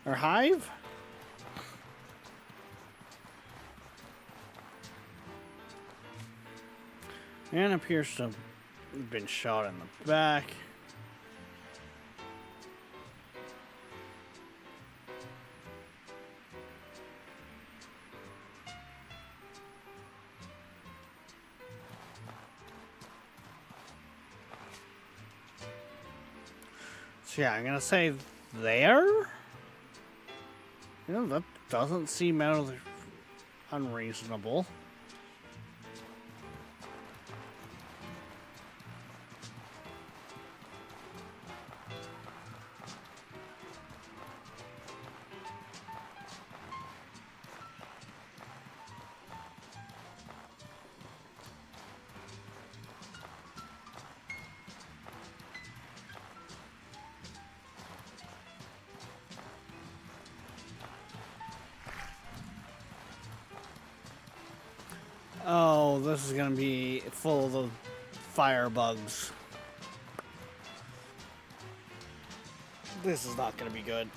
Or hive? And appears to have been shot in the back. So yeah, I'm gonna say there? You know, that doesn't seem out of the unreasonable. Oh, this is gonna be full of the fire bugs. This is not gonna be good.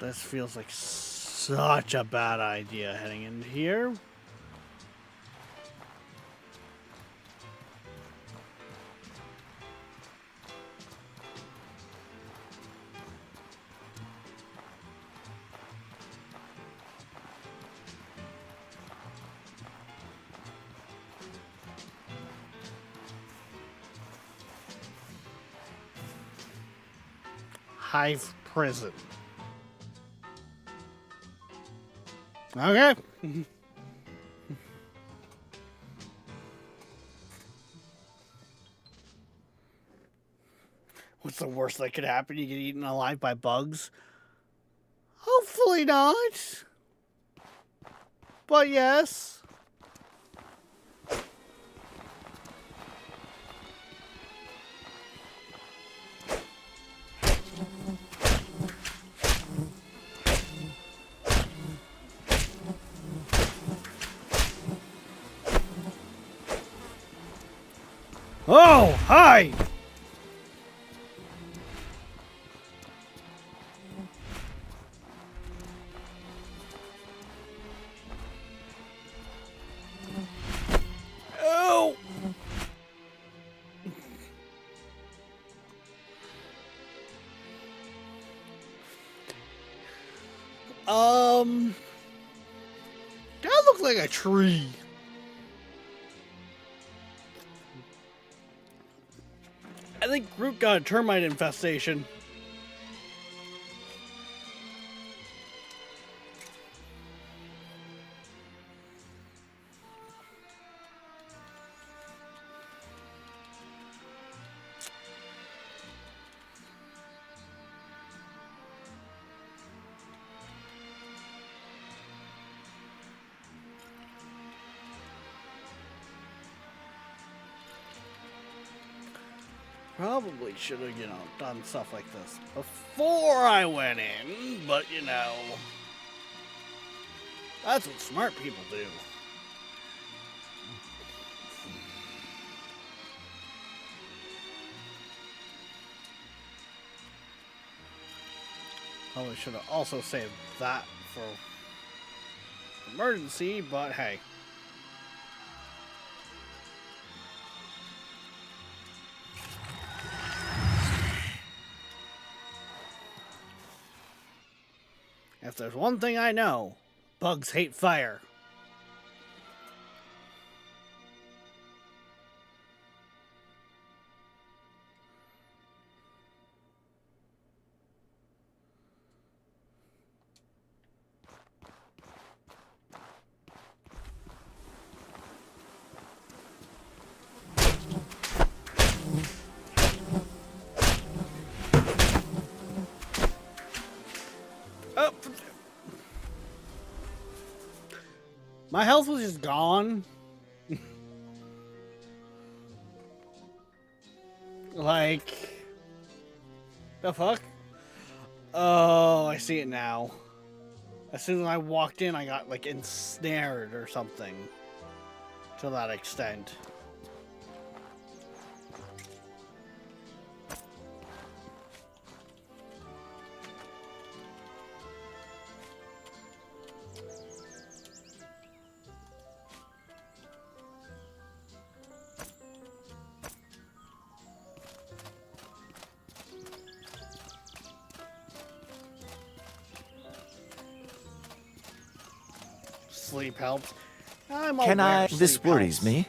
This feels like such a bad idea heading in here. Hive prison. Okay. What's the worst that could happen? You get eaten alive by bugs? Hopefully not. But yes. Oh, hi! Oh! That looks like a tree. I think Groot got a termite infestation. Probably should have, done stuff like this before I went in, but that's what smart people do. Probably should have also saved that for emergency, but hey. If there's one thing I know, bugs hate fire. Oh. My health was just gone. Like, the fuck? Oh, I see it now. As soon as I walked in, I got like ensnared or something. To that extent. Sleep helps. Can I? This worries me.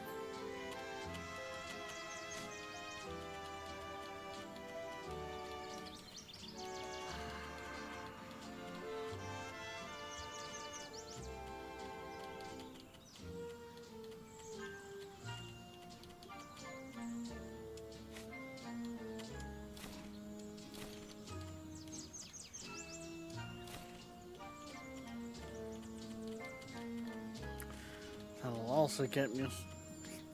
That'll also get me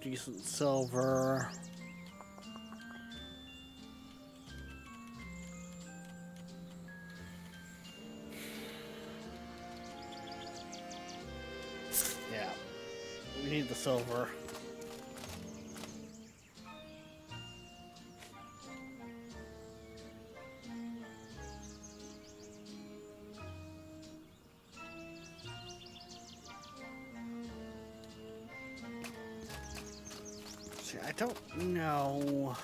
decent silver. Yeah, we need the silver. I don't know.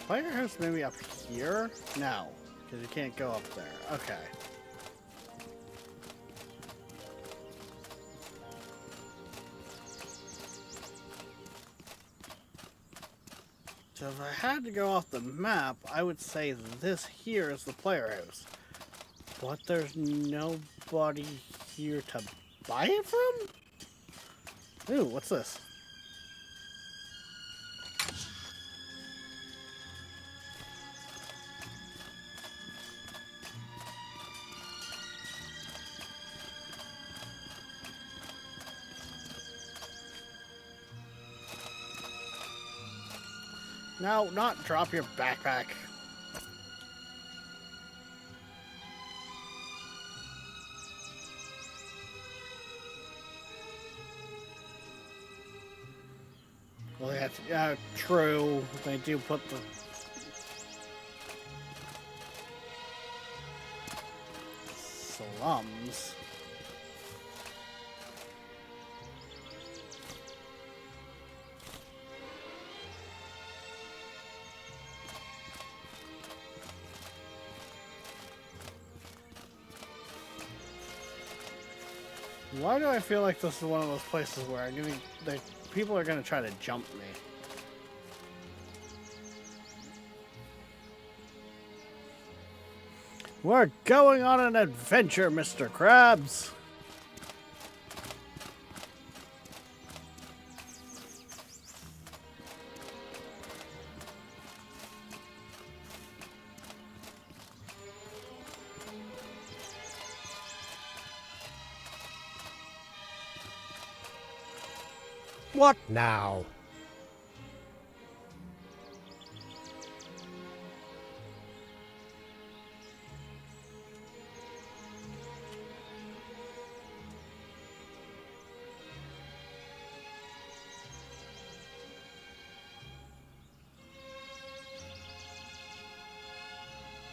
Firehouse maybe up here? No, because you can't go up there. Okay. So if I had to go off the map, I would say this here is the player house. But there's nobody here to buy it from? Ooh, what's this? No, not drop your backpack. Well, that's true. They do put the slums. Why do I feel like this is one of those places where people are gonna try to jump me? We're going on an adventure, Mr. Krabs! What now?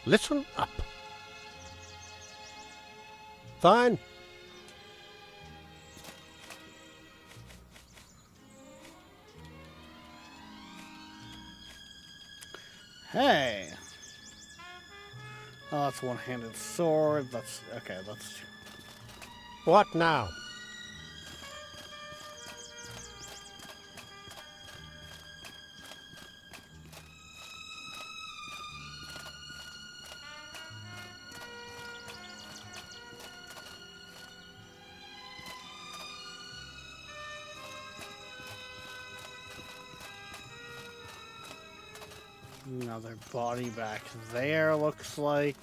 Listen up. Fine. Hey! Oh, that's one-handed sword. That's okay. Let's. What now? Another body back there, looks like.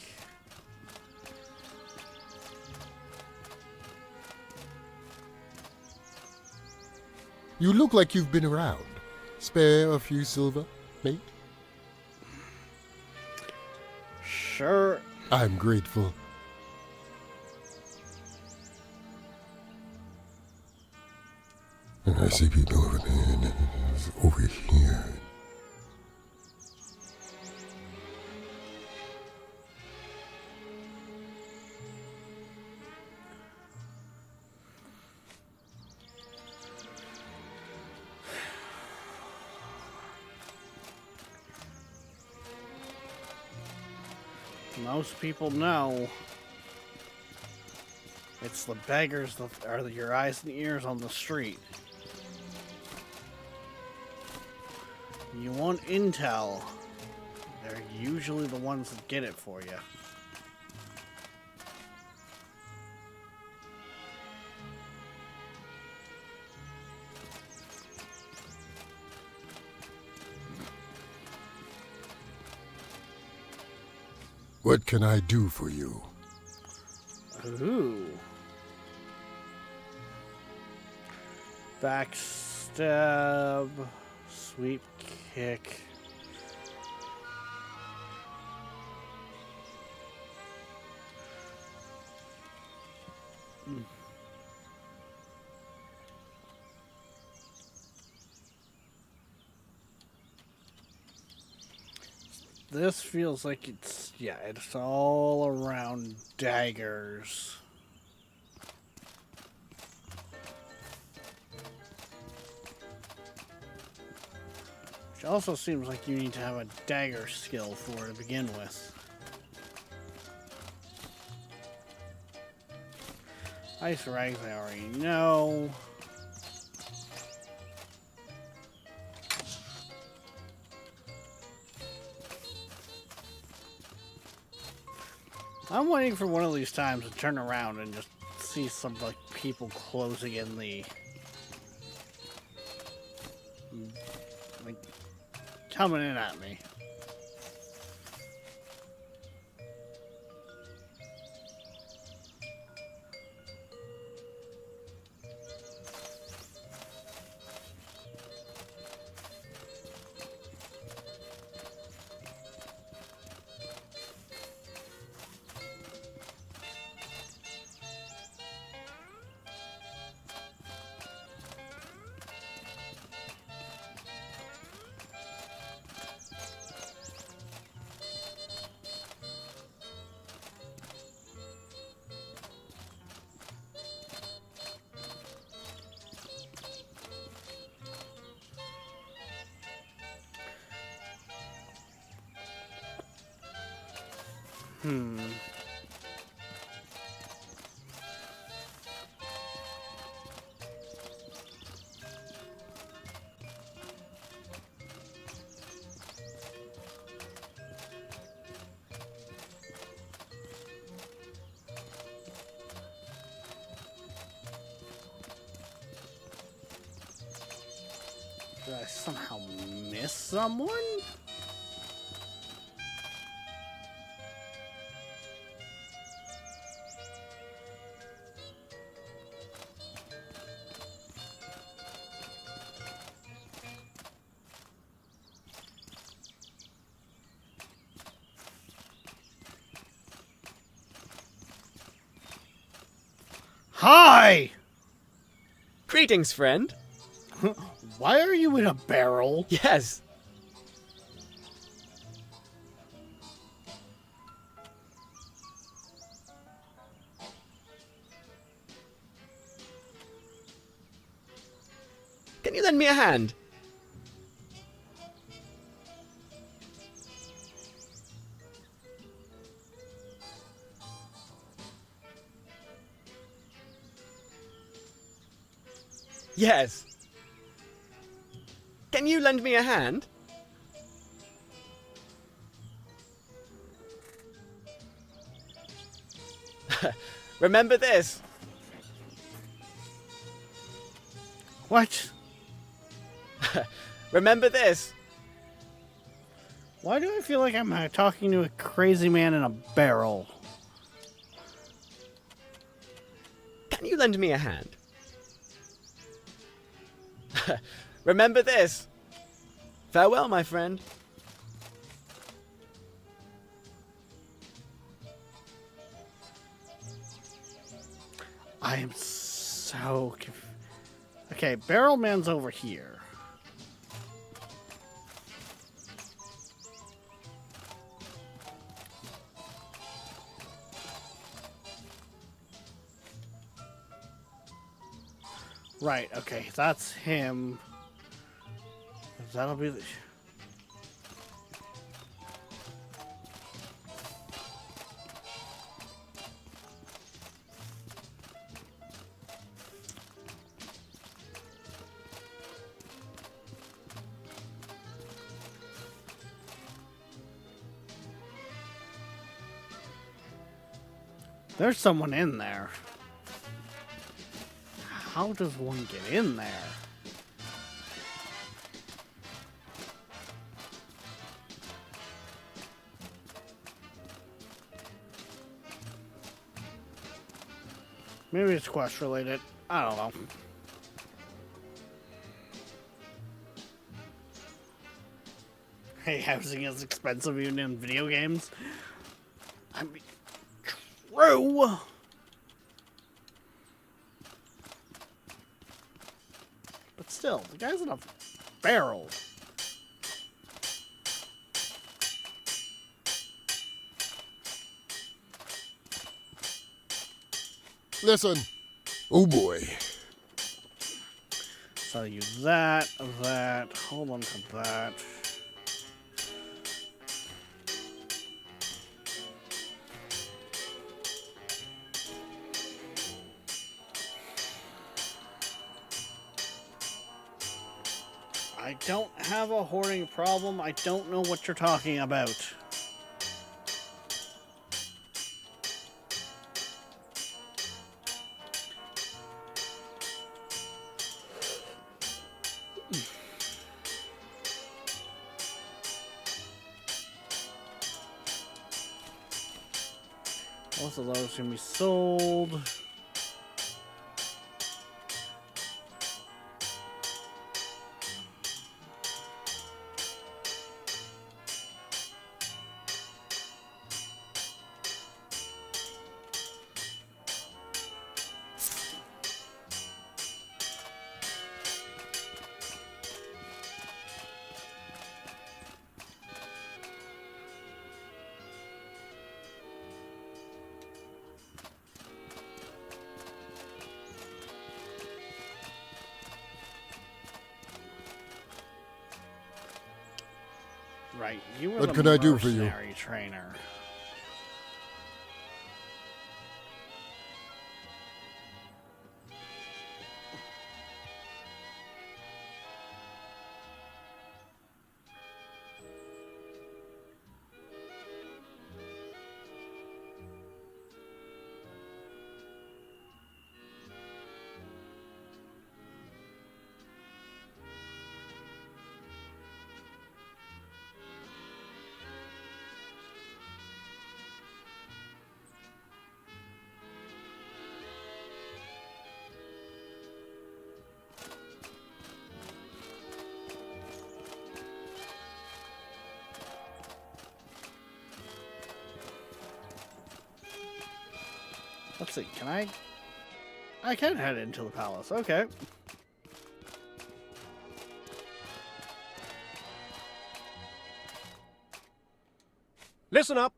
You look like you've been around. Spare a few silver, mate? Sure. I'm grateful. And I see people over there and over here. Most people know it's the beggars that are your eyes and ears on the street. You want intel, they're usually the ones that get it for you. What can I do for you? Ooh. Backstab, sweep kick. This feels like it's all around daggers. Which also seems like you need to have a dagger skill for to begin with. Ice rags I already know. I'm waiting for one of these times to turn around and just see some like people closing in the like coming in at me. Did I somehow miss someone? Hi! Greetings, friend. Why are you in a barrel? Yes. Can you lend me a hand? Yes. Can you lend me a hand? Remember this. What? Remember this. Why do I feel like I'm talking to a crazy man in a barrel? Can you lend me a hand? Remember this. Farewell, my friend. I am so confused. Okay, Barrel Man's over here. Right, okay, that's him. That'll be the... There's someone in there. How does one get in there? Maybe it's quest related. I don't know. Hey, housing is expensive even in video games. I mean, true. But still, the guy's in a barrel. Listen. Oh boy. Sell you that, hold on to that. I don't have a hoarding problem. I don't know what you're talking about. Most of those can be sold. Right, you were What the can I do for you? mercenary trainer. Let's see, can I can head into the palace, okay. Listen up.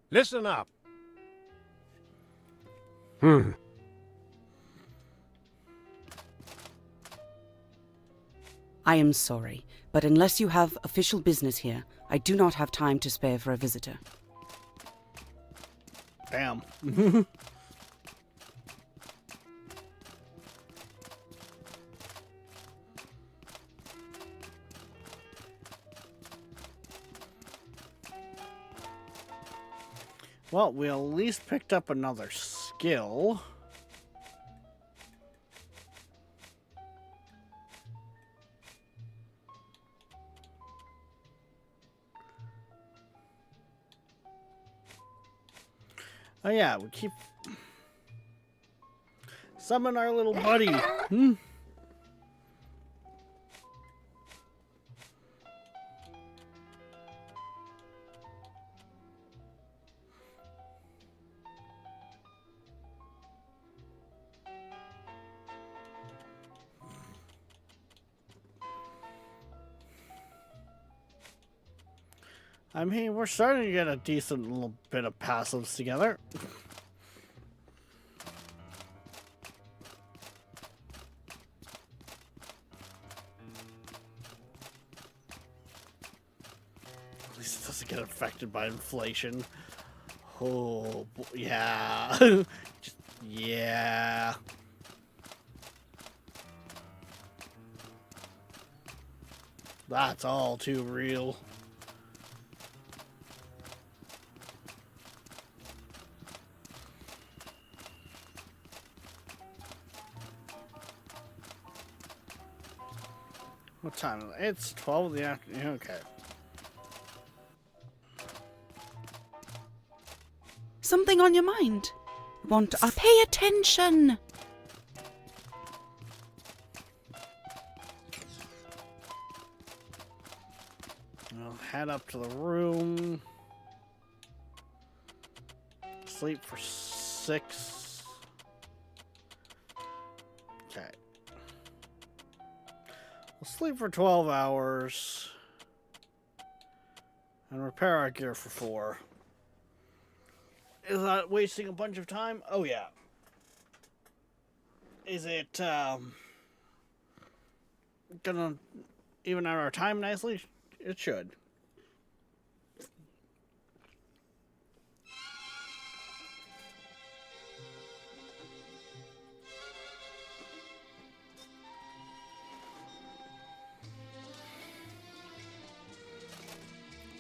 Listen up. I am sorry, but unless you have official business here, I do not have time to spare for a visitor. Damn. Well, we at least picked up another skill. Oh yeah, we keep... Summon our little buddy. I mean, we're starting to get a decent little bit of passives together. At least it doesn't get affected by inflation. Oh, yeah. Just, yeah. That's all too real. What time is it? It's 12 in the afternoon. Okay. Something on your mind? Pay attention! I'll head up to the room. Sleep for 6. Okay. We'll sleep for 12 hours. And repair our gear for 4. Is that wasting a bunch of time? Oh yeah. Is it gonna even out our time nicely? It should.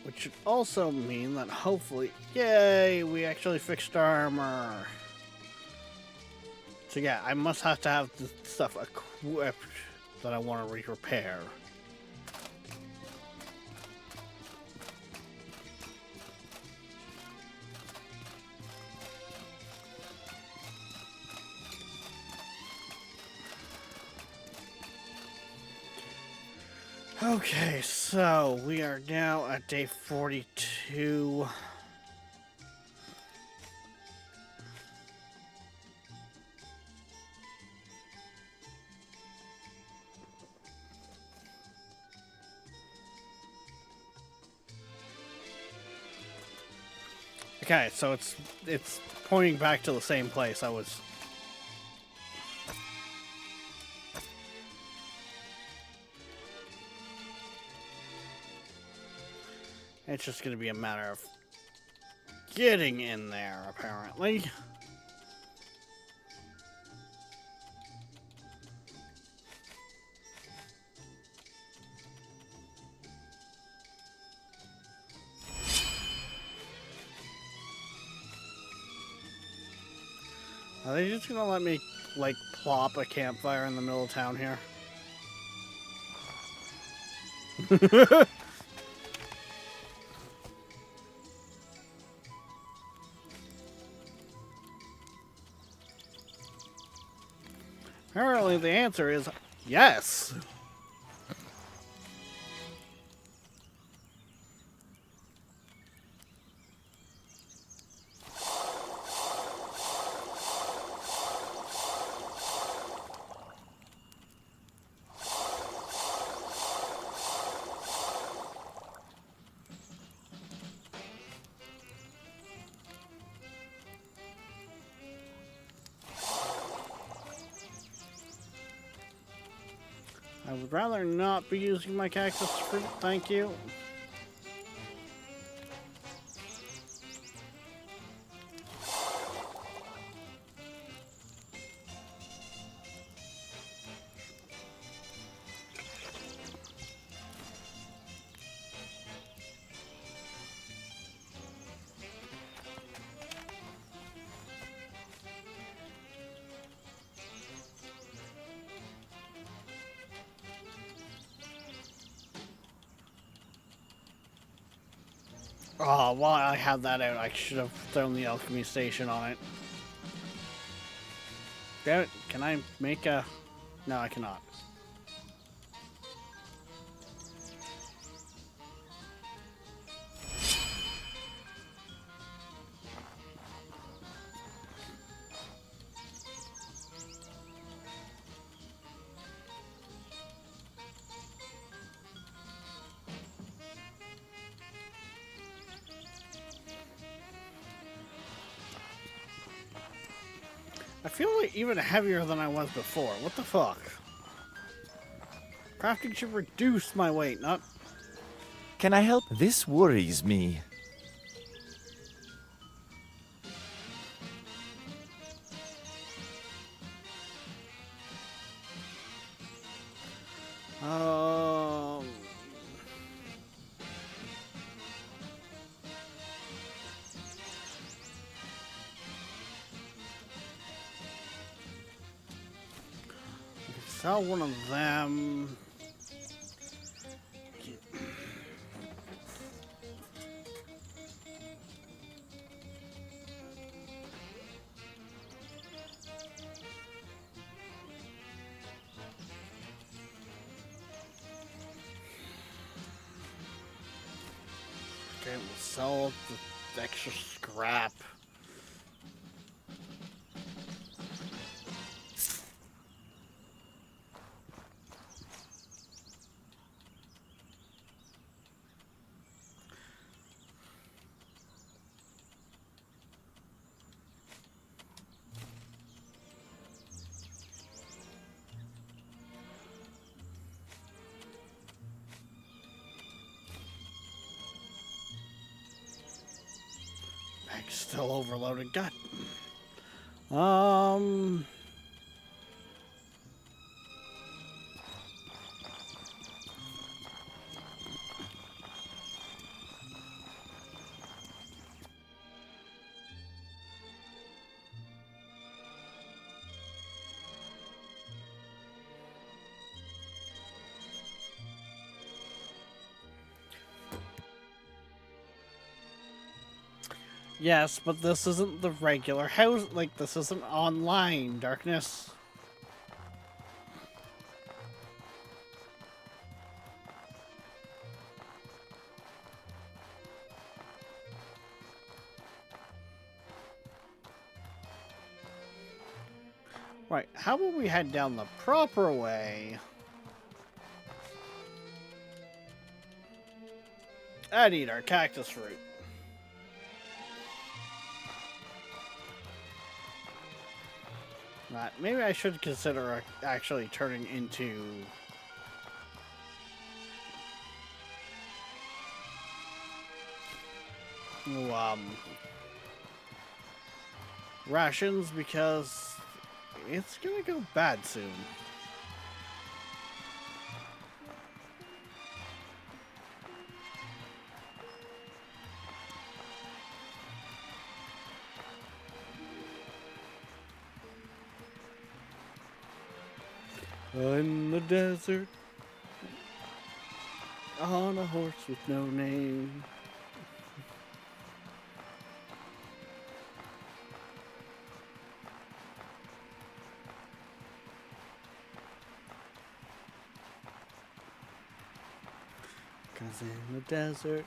Which should also mean that hopefully, yay, we actually fixed our armor. So yeah, I must have to have the stuff equipped that I want to repair. Okay, so we are now at day 42. Okay, so it's pointing back to the same place I was. It's just going to be a matter of getting in there, apparently. Are they just going to let me, like, plop a campfire in the middle of town here? Apparently the answer is yes. I would rather not be using my cactus fruit, thank you. Oh, while I have that out, I should have thrown the alchemy station on it. Damn it, can I make a... No, I cannot. I feel like even heavier than I was before. What the fuck? Crafting should reduce my weight, not... Can I help? This worries me. Um... Sell one of them. Okay, we'll sell the extra scrap. still overloaded. God. Yes, but this isn't the regular house. Like, this isn't online, Darkness. Right, how about we head down the proper way? And eat our cactus fruit. Right, maybe I should consider actually turning into... rations, because it's gonna go bad soon. In the desert, on a horse with no name. Cause in the desert,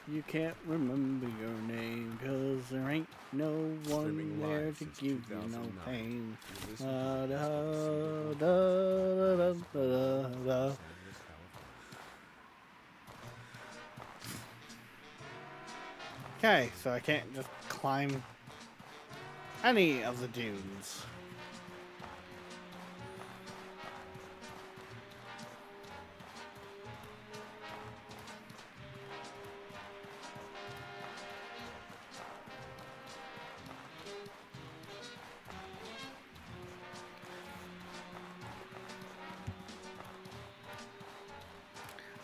you can't remember your name, cause there ain't no one Streaming there live to since give you no 2009. pain. You're listening to Da, the da, best of da, da, da, da, da. Los Angeles, California. Okay, so I can't just climb any of the dunes.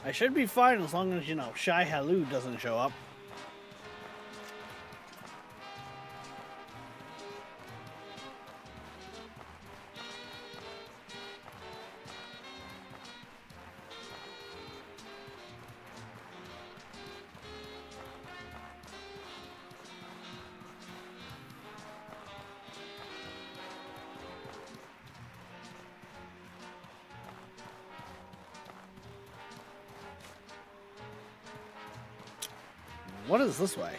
I should be fine as long as, you know, Shai Halud doesn't show up. What is this way?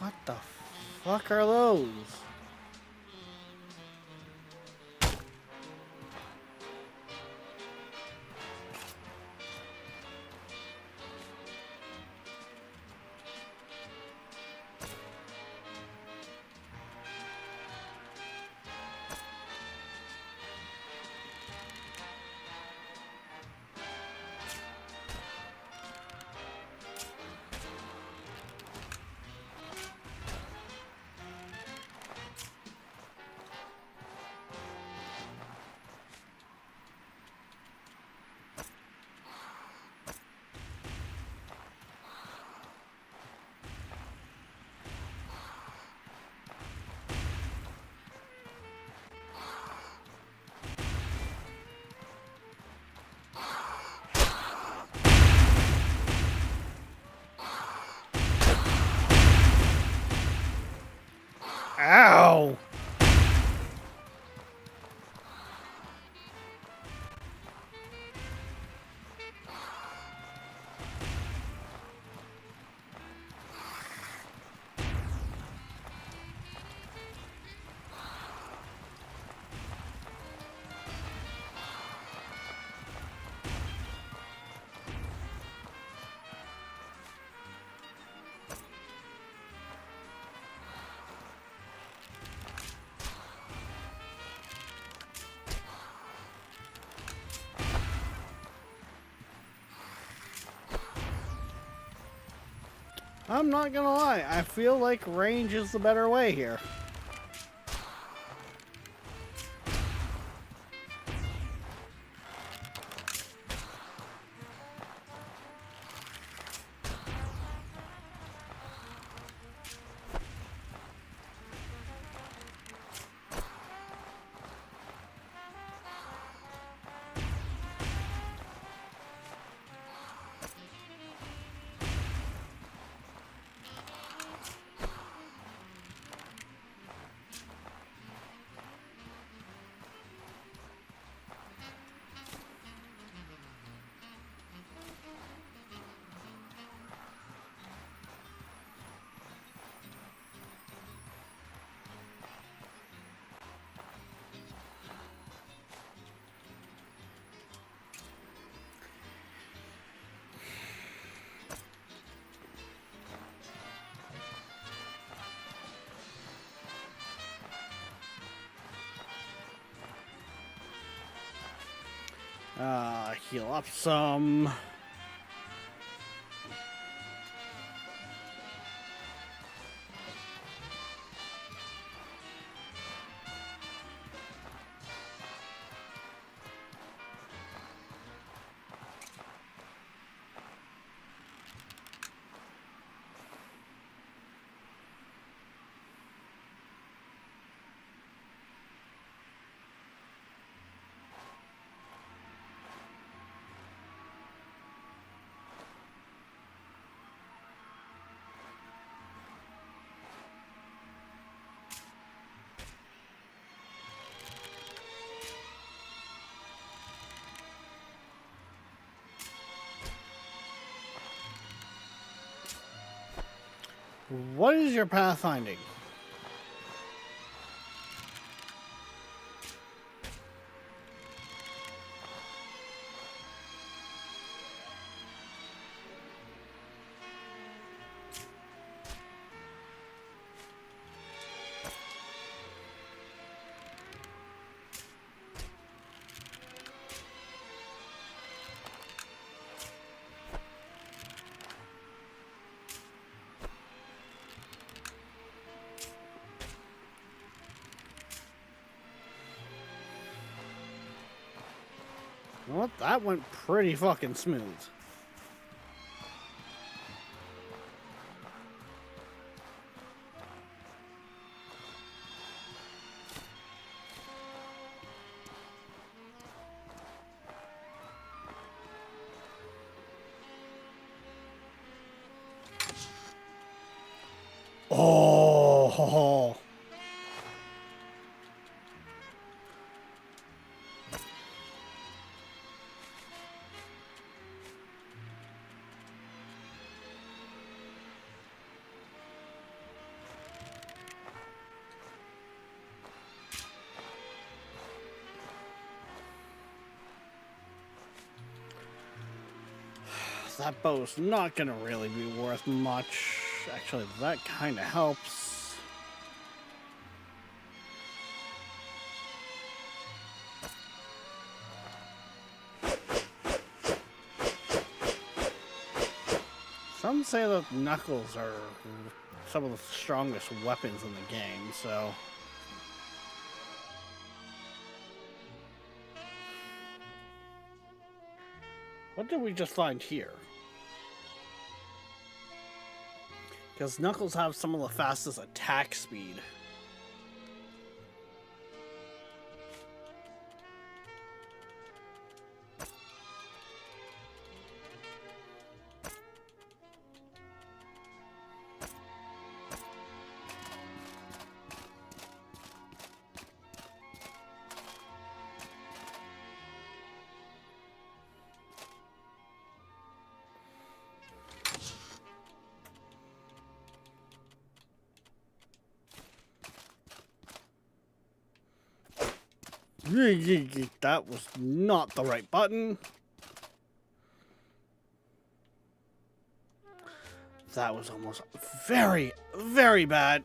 What the fuck are those? I'm not gonna lie, I feel like range is the better way here. Heal up some. What is your pathfinding? Well, that went pretty fucking smooth. Oh. That bow's not gonna really be worth much. Actually, that kind of helps. Some say that Knuckles are some of the strongest weapons in the game, so... What did we just find here? Because Knuckles have some of the fastest attack speed. That was not the right button. That was almost very, very bad.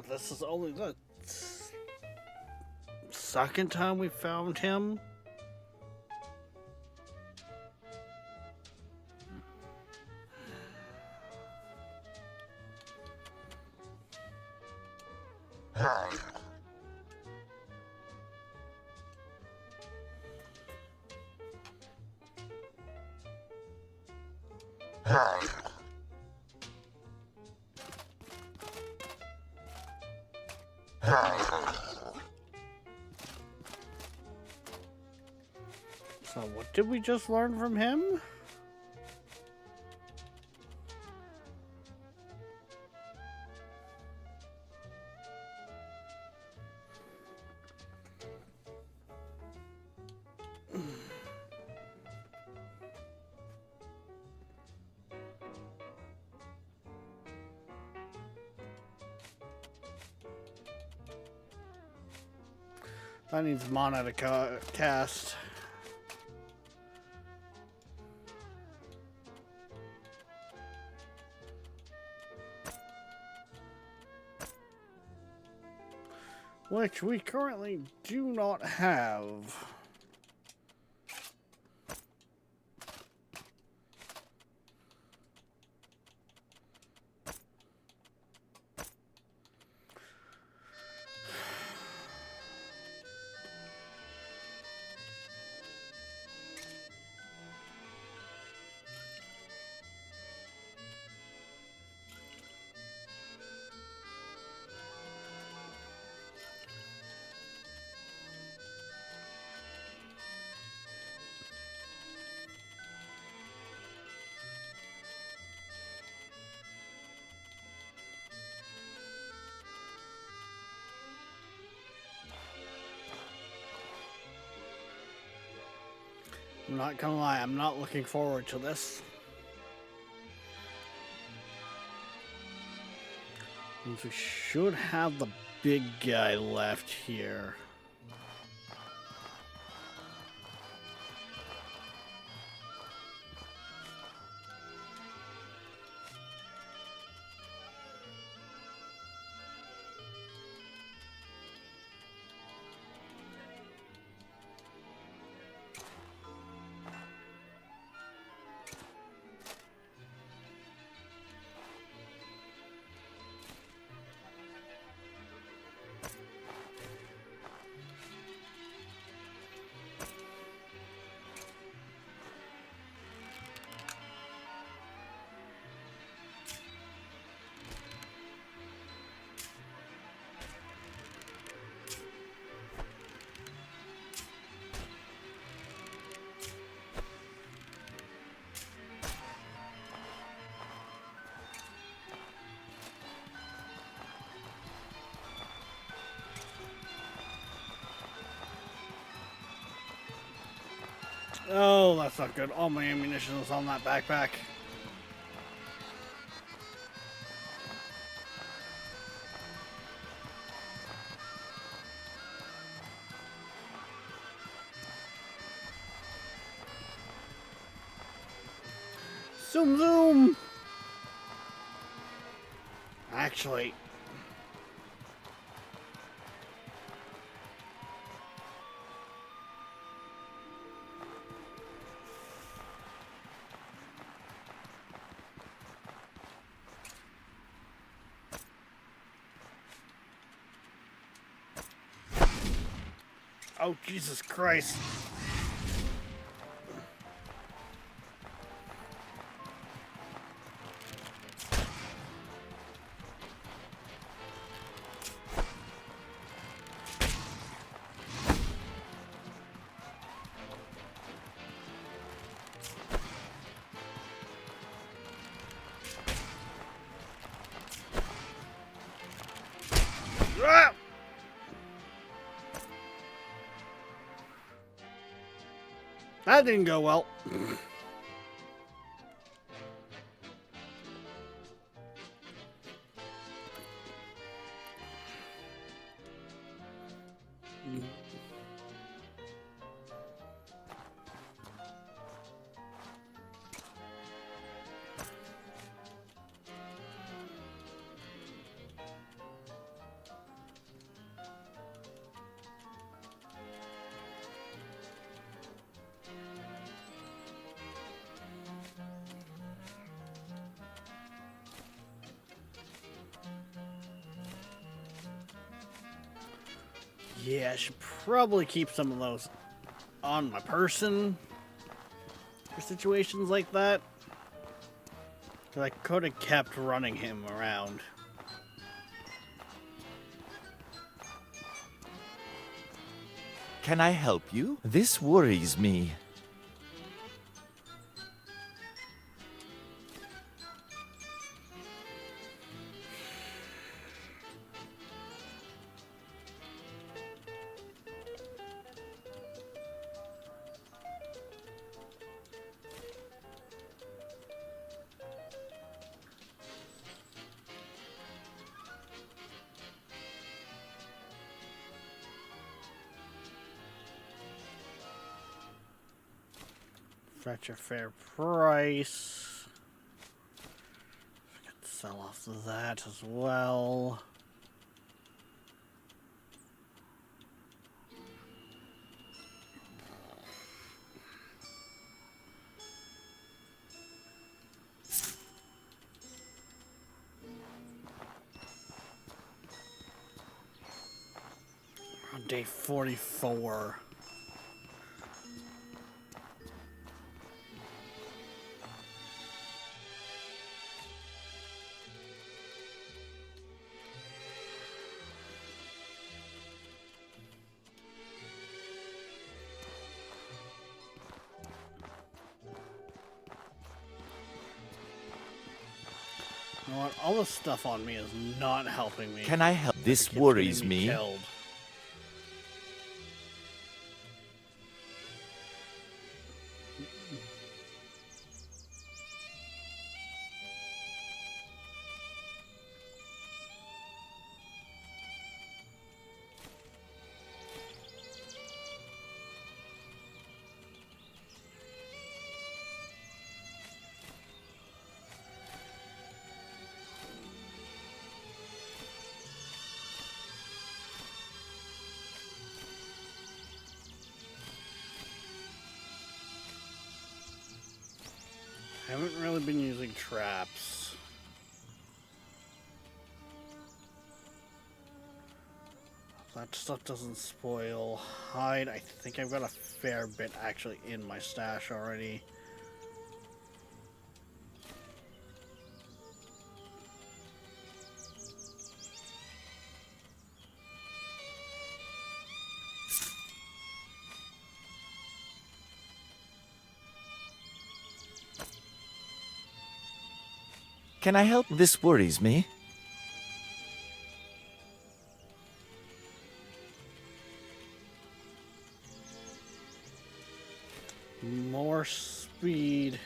This is only the second time we found him. So what did we just learn from him? That needs mana to cast. Which we currently do not have. I'm not gonna lie, I'm not looking forward to this. We should have the big guy left here. Oh, that's not good. All my ammunition is on that backpack. Zoom, zoom! Actually... Oh, Jesus Christ. Ah! That didn't go well. Yeah, I should probably keep some of those on my person for situations like that. 'Cause I could have kept running him around. Can I help you? This worries me. Fetch a fair price. I could sell off that as well. On day 44. You know what? All this stuff on me is not helping me. Can I help? It This keeps worries getting me. killed. I haven't really been using traps. That stuff doesn't spoil. Hide, I think I've got a fair bit actually in my stash already. Can I help? This worries me. More speed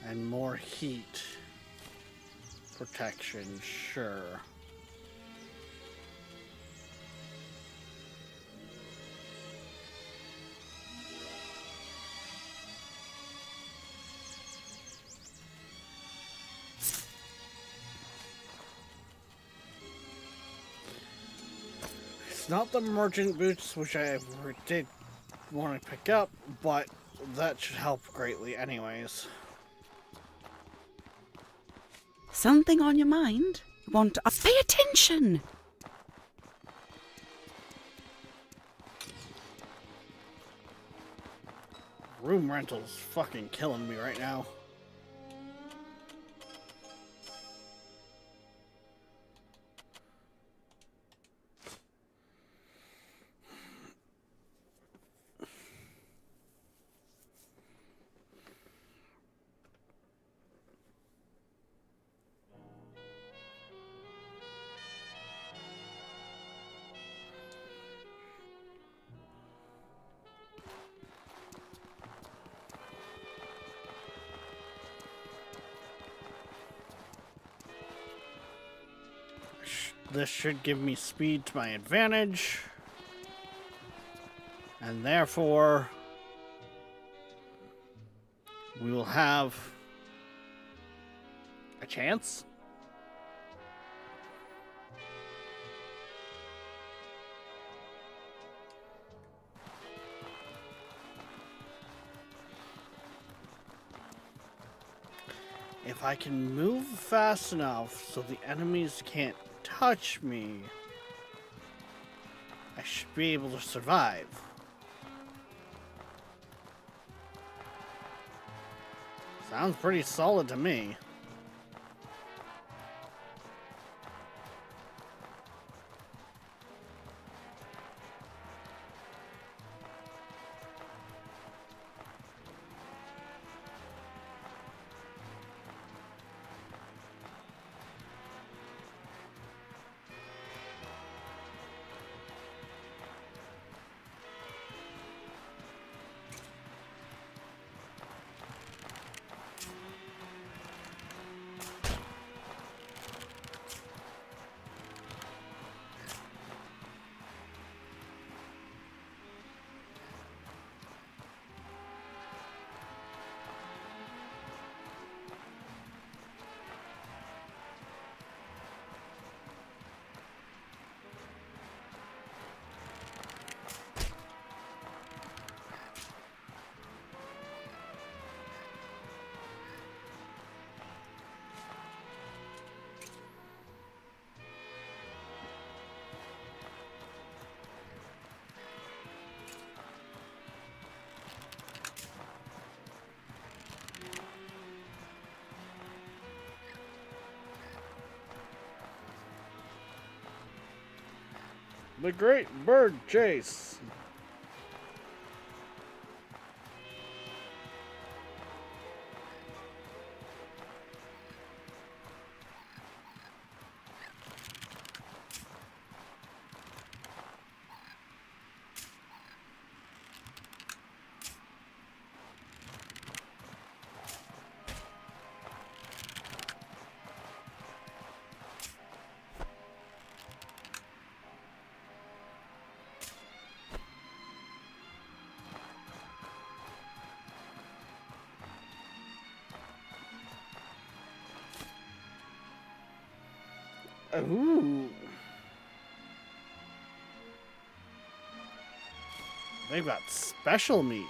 and more heat protection, sure. It's not the merchant boots, which I did want to pick up, but that should help greatly anyways. Something on your mind? Want to pay attention? Room rental's fucking killing me right now. This should give me speed to my advantage. And therefore, we will have a chance. If I can move fast enough so the enemies can't touch me, I should be able to survive. Sounds pretty solid to me. The Great Bird Chase. Ooh. They've got special meat.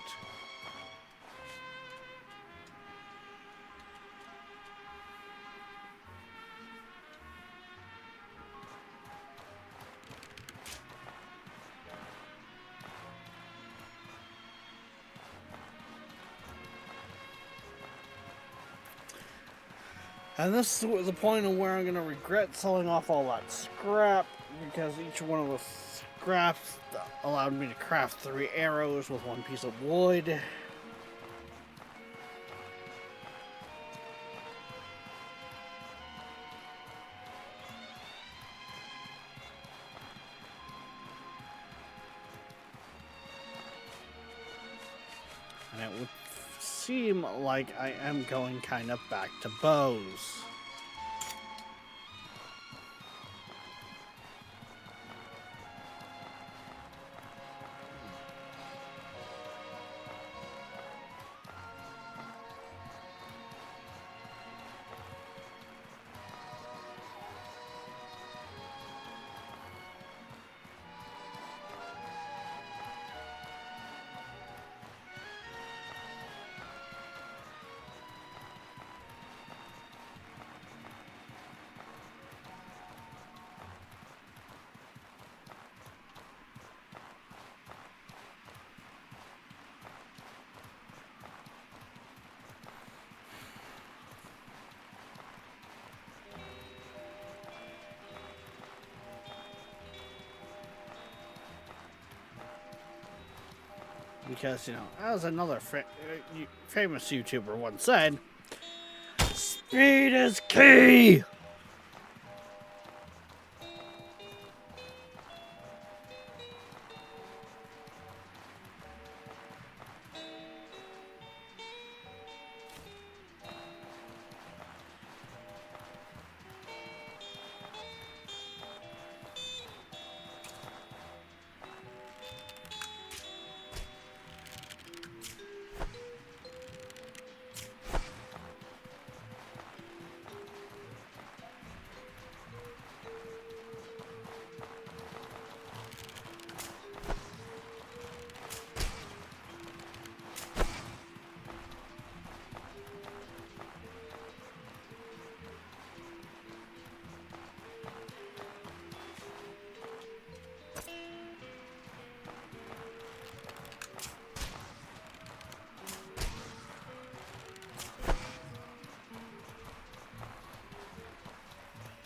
And this is the point of where I'm going to regret selling off all that scrap, because each one of the scraps allowed me to craft 3 arrows with 1 piece of wood. And it would seem like I am going kind of back to bows. Because, you know, as another famous YouTuber once said, speed is key!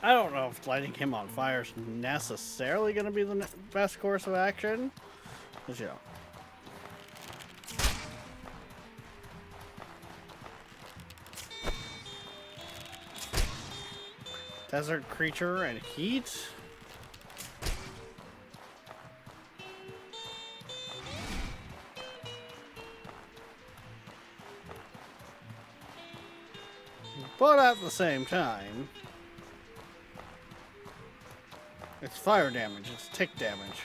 I don't know if lighting him on fire is necessarily going to be the best course of action. Because, you know. Desert creature and heat. But at the same time, it's fire damage, it's tick damage.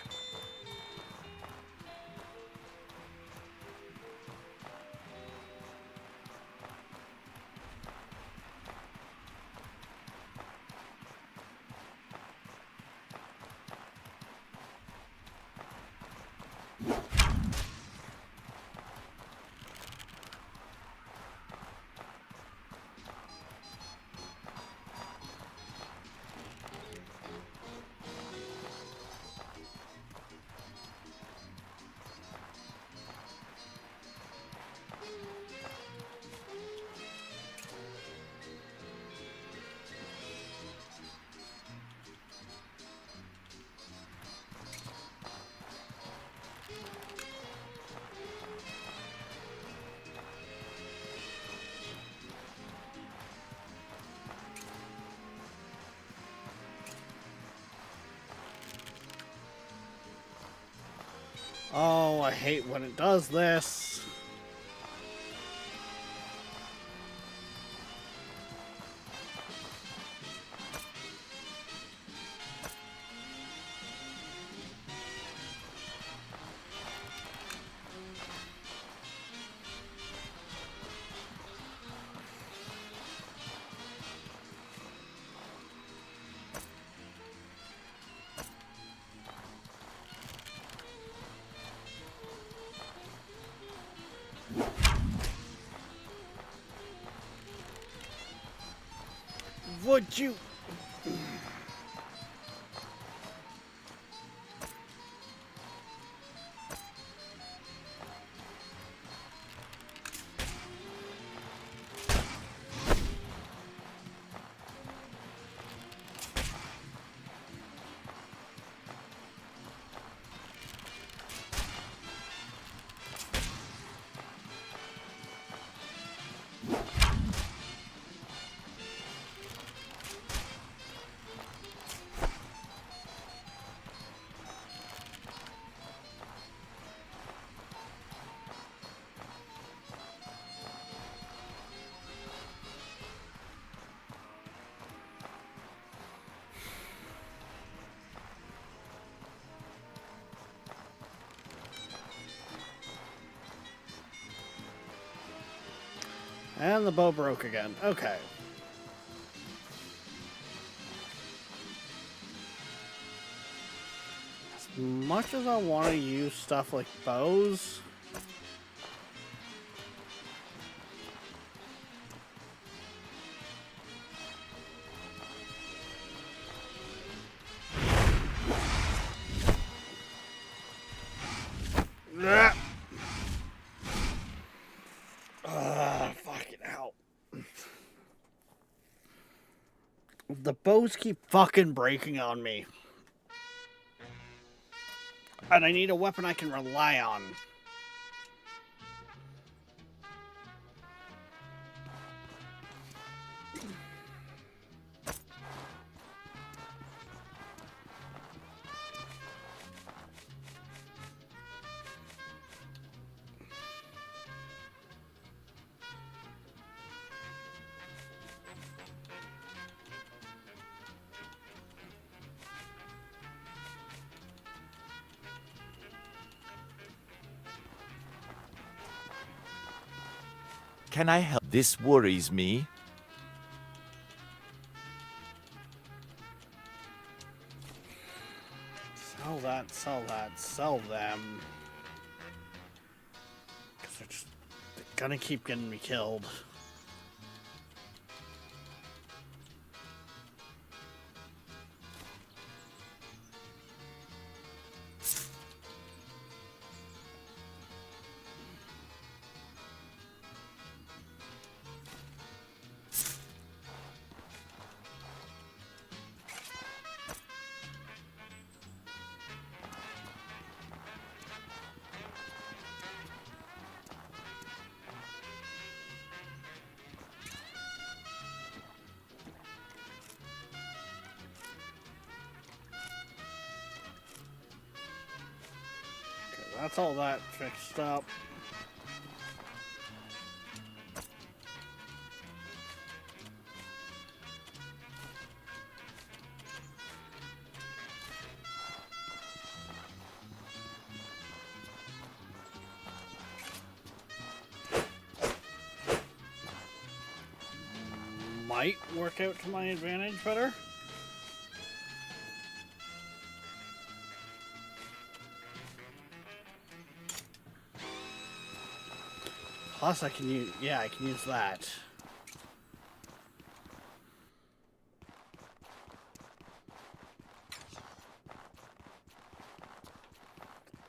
Oh, I hate when it does this. Would you? And the bow broke again. Okay. As much as I want to use stuff like bows, fucking hell. The bows keep fucking breaking on me. And I need a weapon I can rely on. Can I help? This worries me. Sell that, sell that, sell them. Because they're gonna keep getting me killed. that's all that fixed up. Might work out to my advantage better. Plus I can use, yeah, I can use that.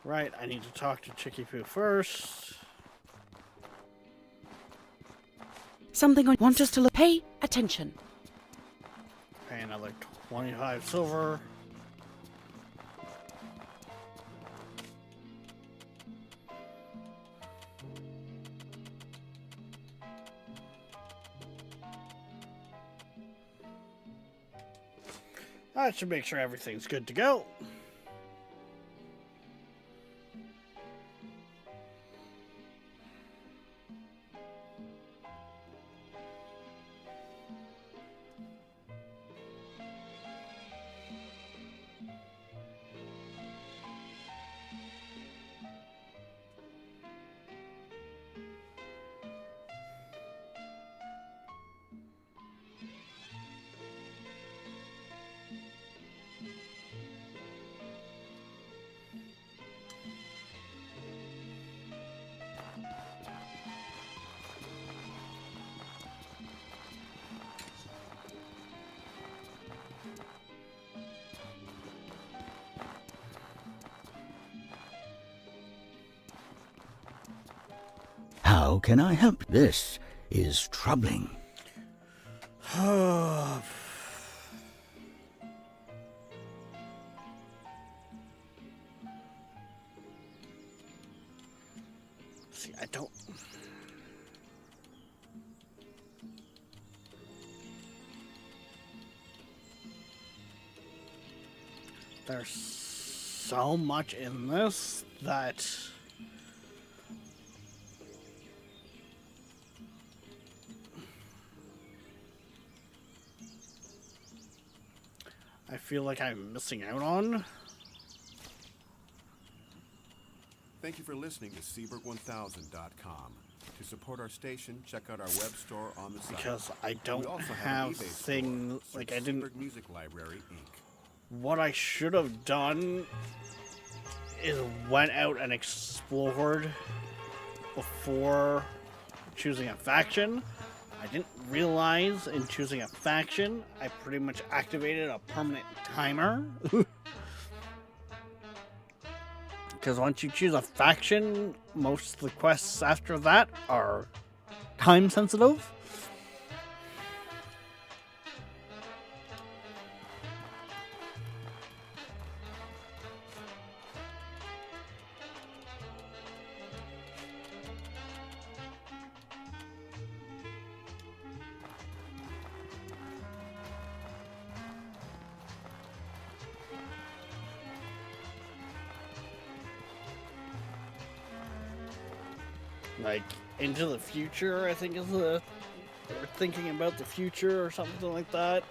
Right, I need to talk to Chicky Poo first. Something I want us to look. Pay attention. Pay another 25 silver. That should make sure everything's good to go. How can I help? This is troubling. See, I don't... There's so much in this that... I feel like I'm missing out on. Thank you for listening to Seaberg1000.com. To support our station, check out our web store on the site. Because I don't We also have an eBay things store. like Search I didn't. Seaberg Music Library Inc. What I should have done is went out and explored before choosing a faction. I didn't realize in choosing a faction, I pretty much activated a permanent timer. Because once you choose a faction, most of the quests after that are time sensitive. Like, into the future, I think is the... Or thinking about the future or something like that.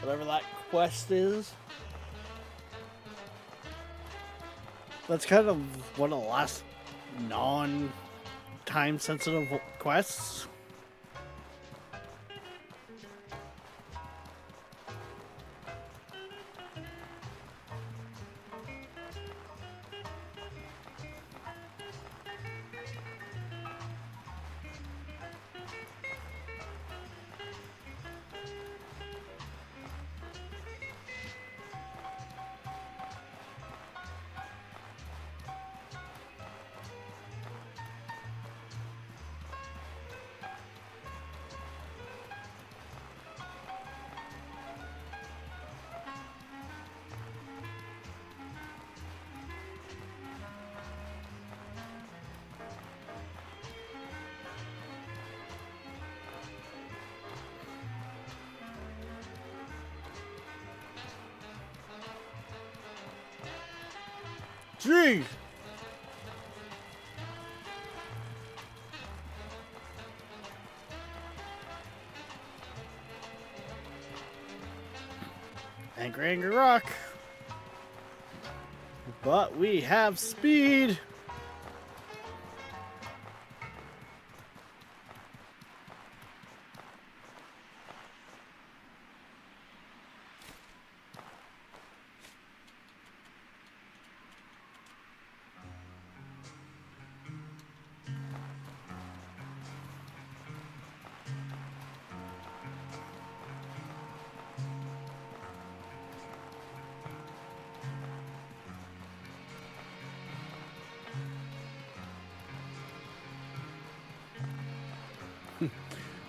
Whatever that quest is. That's kind of one of the last non-time sensitive quests. Gee, Angry, angry rock. But we have speed.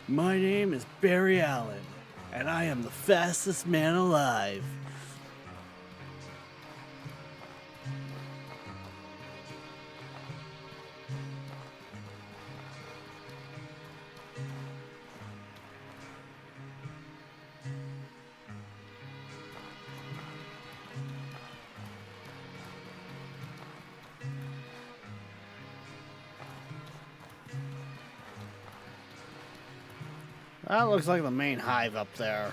My name is Barry Allen, and I am the fastest man alive. That looks like the main hive up there.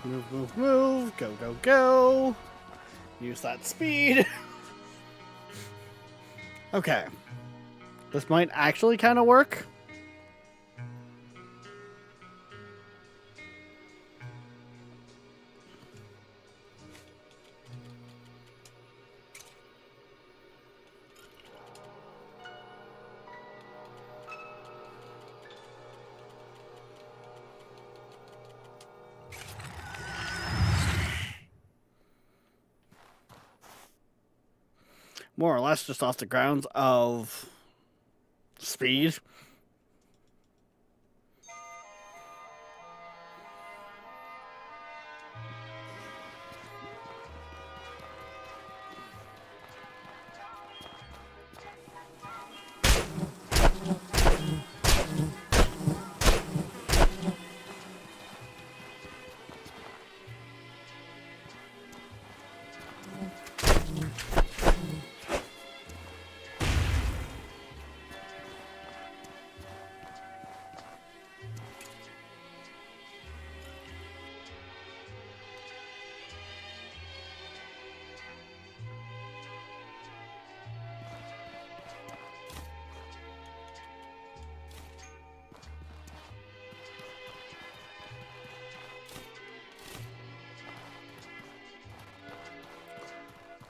Move, move, move. Go, go, go. Use that speed. Okay. This might actually kind of work. More or less just off the grounds of speed.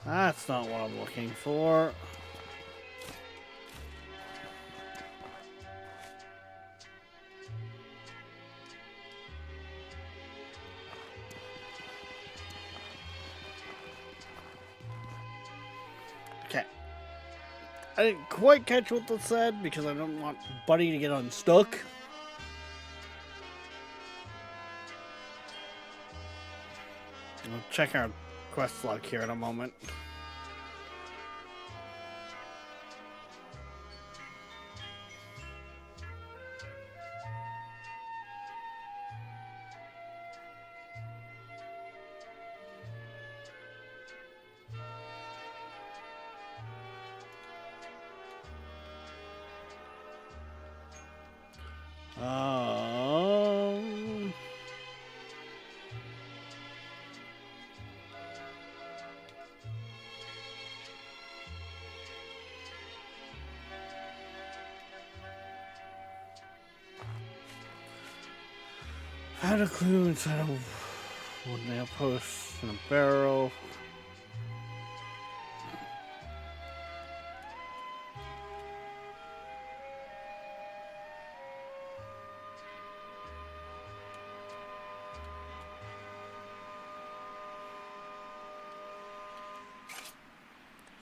That's not what I'm looking for. Okay. I didn't quite catch what that said because I don't want Buddy to get unstuck. We'll check our quest log here in a moment. Um, Found a clue inside of one nail post and a barrel.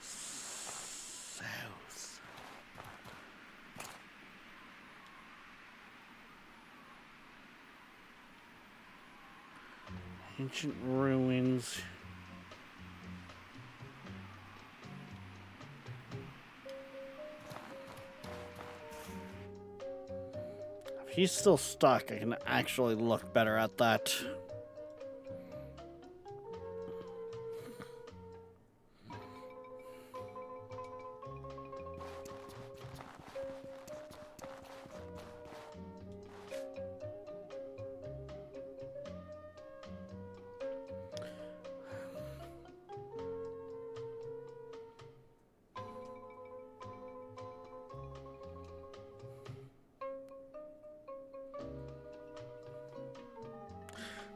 South. Ancient ruins. If he's still stuck, I can actually look better at that.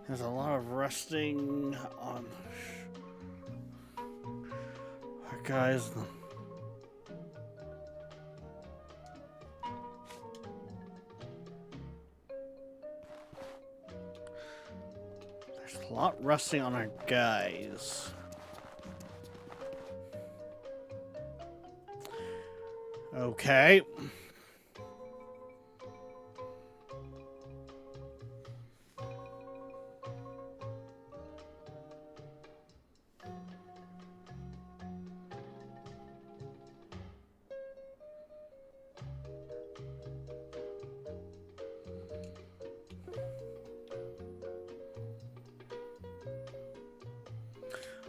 There's a lot of resting on our guys. There's a lot resting on our guys. Okay.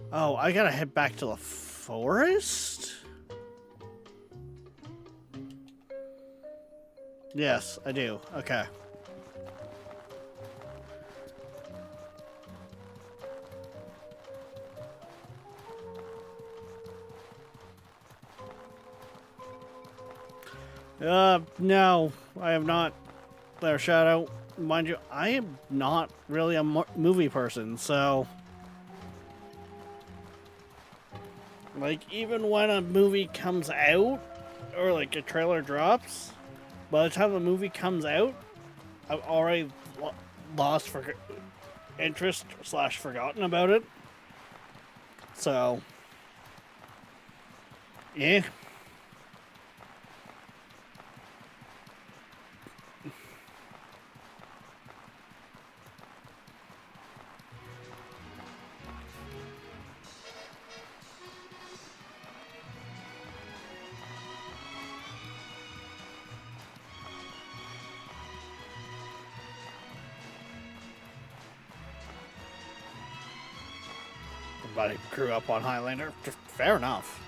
Oh, I gotta head back to the forest? Yes, I do. Okay. No, I am not there, Shadow. Mind you, I am not really a movie person, so... Like, even when a movie comes out, or like a trailer drops, by the time the movie comes out, I've already lost interest / forgotten about it. So, yeah. Everybody grew up on Highlander. Fair enough.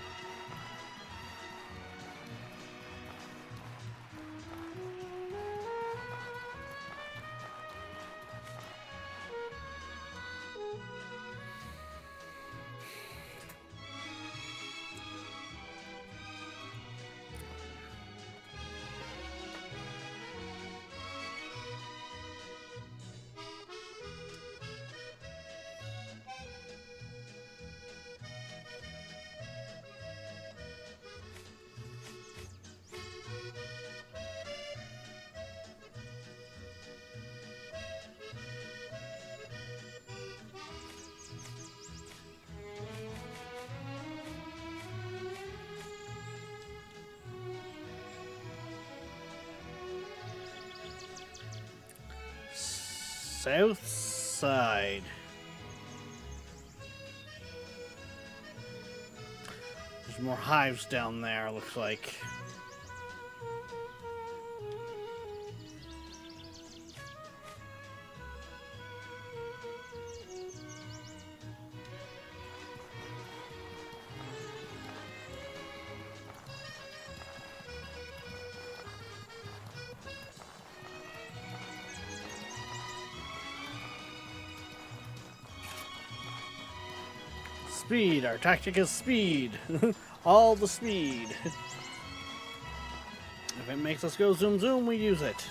South side. Some more hives down there, looks like. Speed. Our tactic is speed. All the speed. If it makes us go zoom zoom, we use it.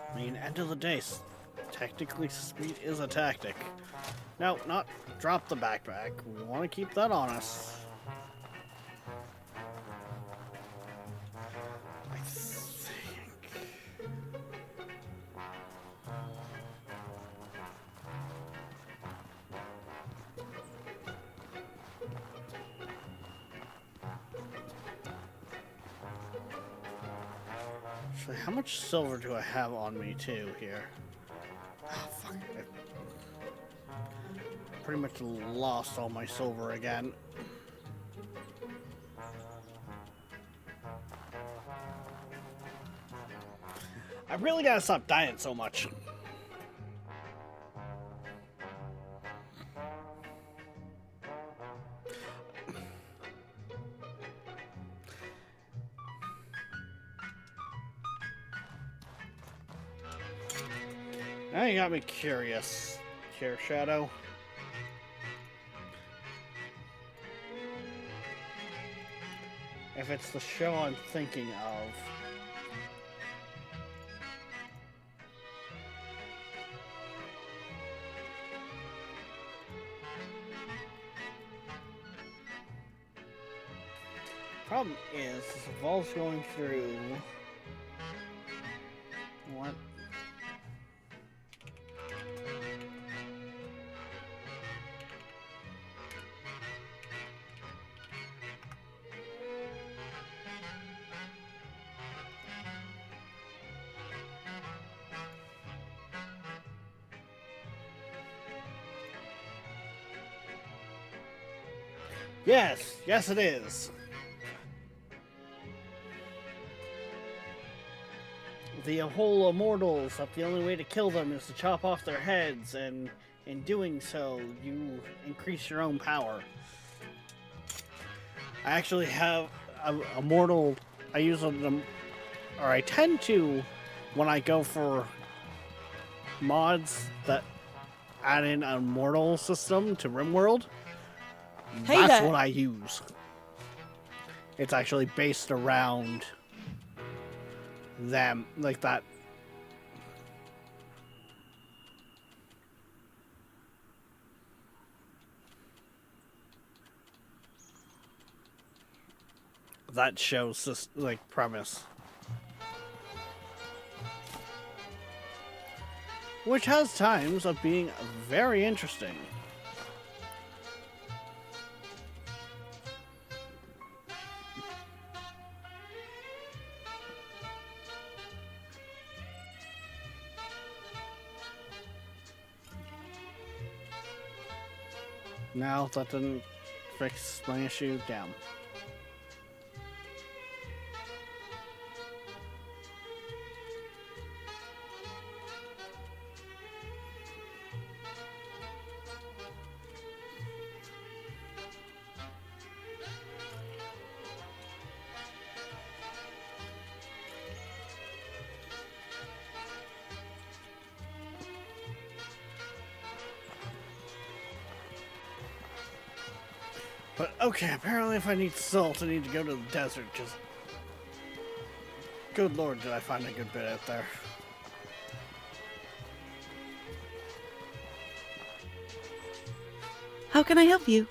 I mean, end of the day, technically speed is a tactic. No, not drop the backpack. We want to keep that on us. I think... Actually, how much silver do I have on me, too, here? Oh, fuck. I pretty much lost all my silver again. I really gotta stop dying so much. Now you got me curious, here, Shadow. If it's the show I'm thinking of. Problem is, this involves going through... What? Yes, yes it is. The whole immortals, that the only way to kill them is to chop off their heads, and in doing so, you increase your own power. I actually have a immortal, I use them, or I tend to, when I go for mods that add in an immortal system to RimWorld. Hey That's there. what I use. It's actually based around them, like that. That shows this, like, premise. Which has times of being very interesting. No, that didn't fix my issue. Damn. But okay, apparently if I need salt, I need to go to the desert, because... Good lord, did I find a good bit out there. How can I help you?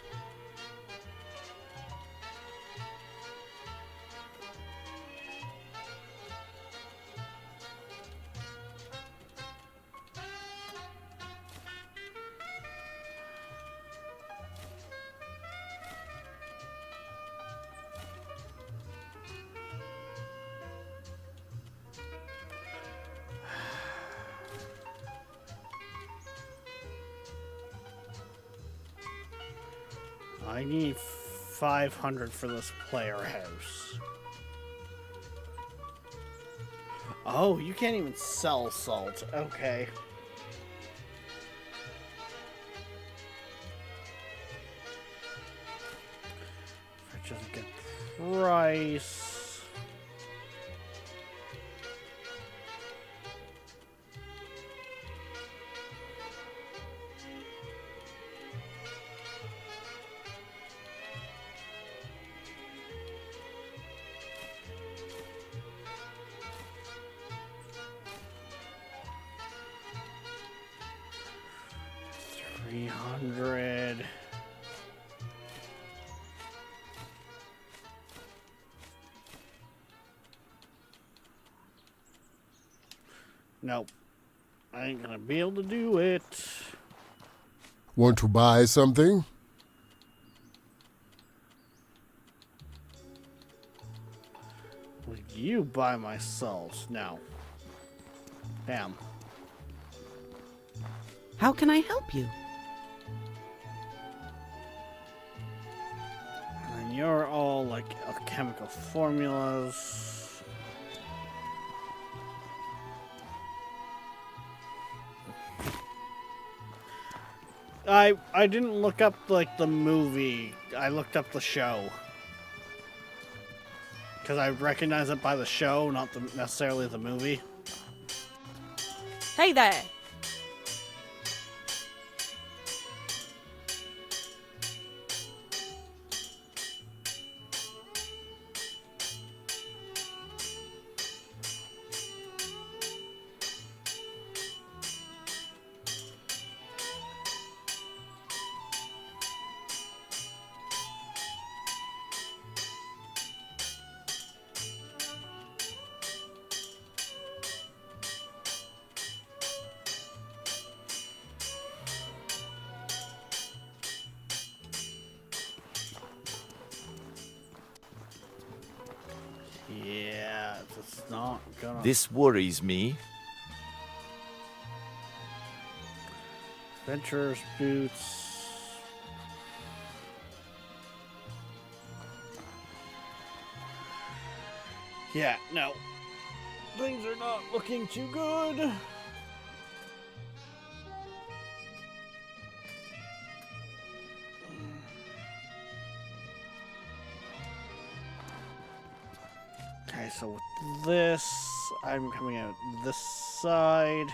I need 500 for this player house. Oh, you can't even sell salt. Okay. Which is a good price. $300. Nope. I ain't gonna be able to do it. Want to buy something? Will you buy my salt? No. Damn. How can I help you? And you're all like chemical formulas. I didn't look up like the movie. I looked up the show. Because I recognize it by the show, not necessarily the movie. Hey there! Yeah, it's not gonna... This worries me. Adventurer's boots. Yeah, no. Things are not looking too good. Okay, so with this, I'm coming out this side.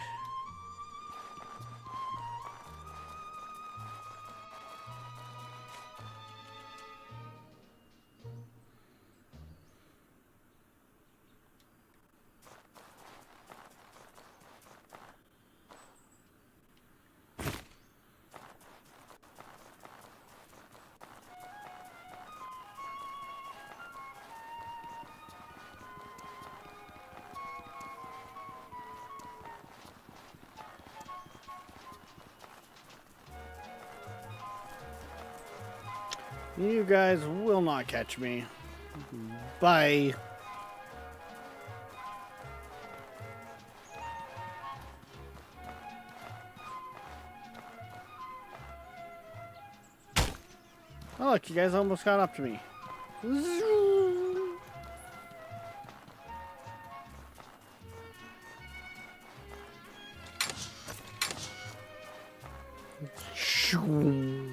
You guys will not catch me. Bye. Oh, look, you guys almost got up to me. Shoo.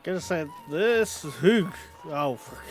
Gonna say this. Oh, fuck.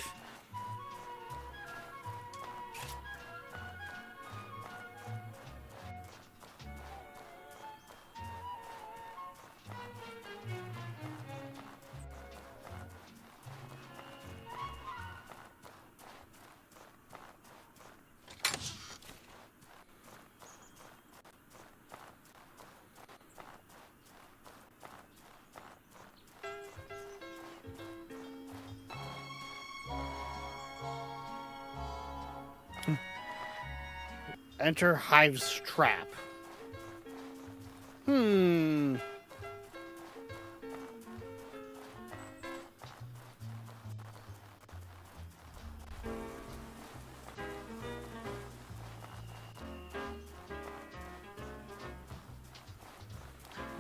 Enter Hive's trap.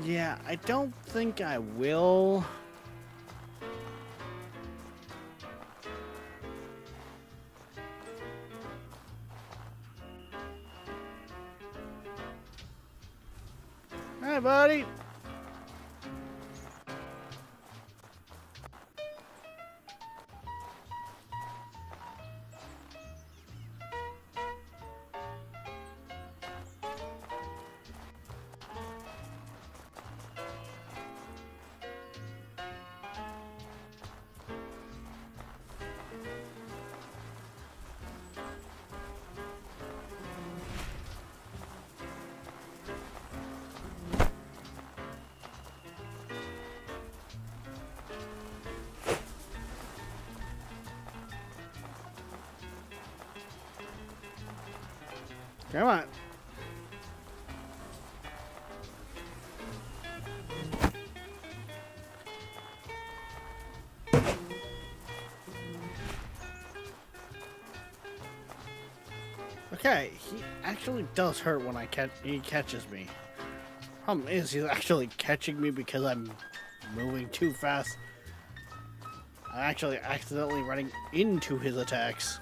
Yeah, I don't think I will. Hi, buddy. Come on. Okay, he actually does hurt when he catches me. Problem is, he's actually catching me because I'm moving too fast. I'm actually accidentally running into his attacks.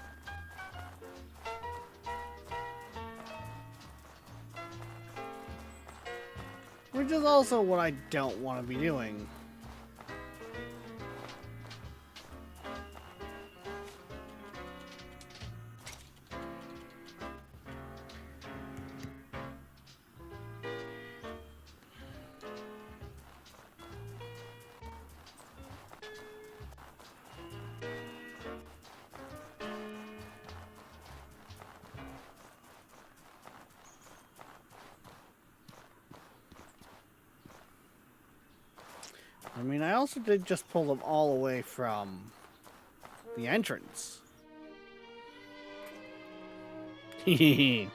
Which is also what I don't want to be doing. I mean, I also did just pull them all away from the entrance. This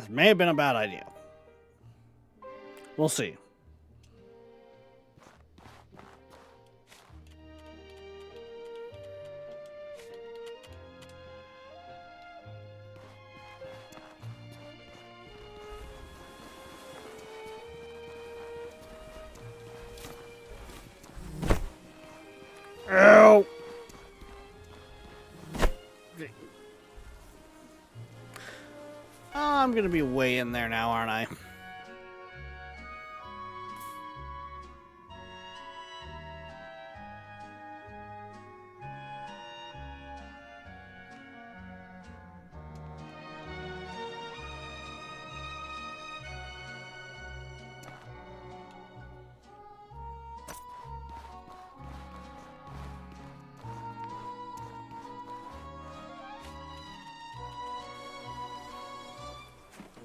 may have been a bad idea. We'll see. Ow! Oh, I'm gonna be way in there now, aren't I?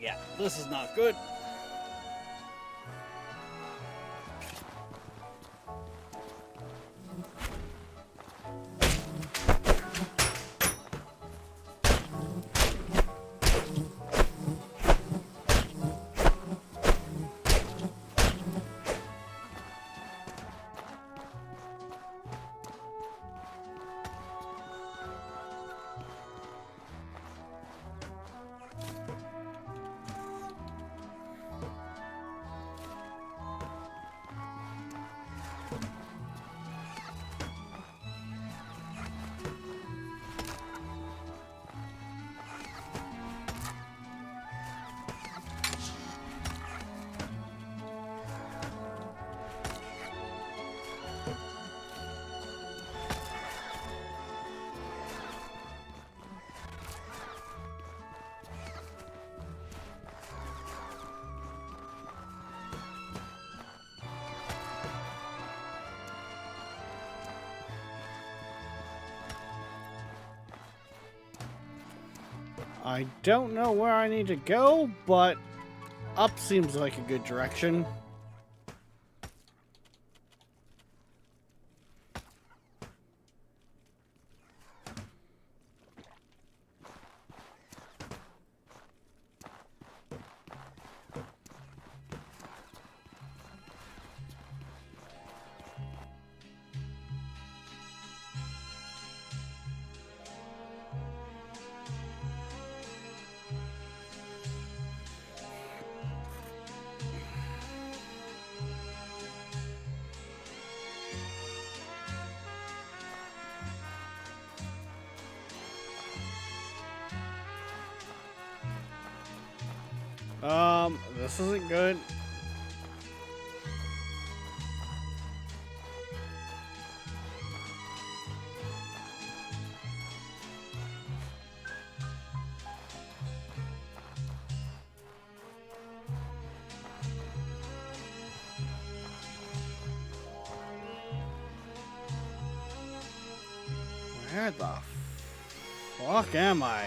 Yeah, this is not good. I don't know where I need to go, but up seems like a good direction. This isn't good. Where the fuck am I?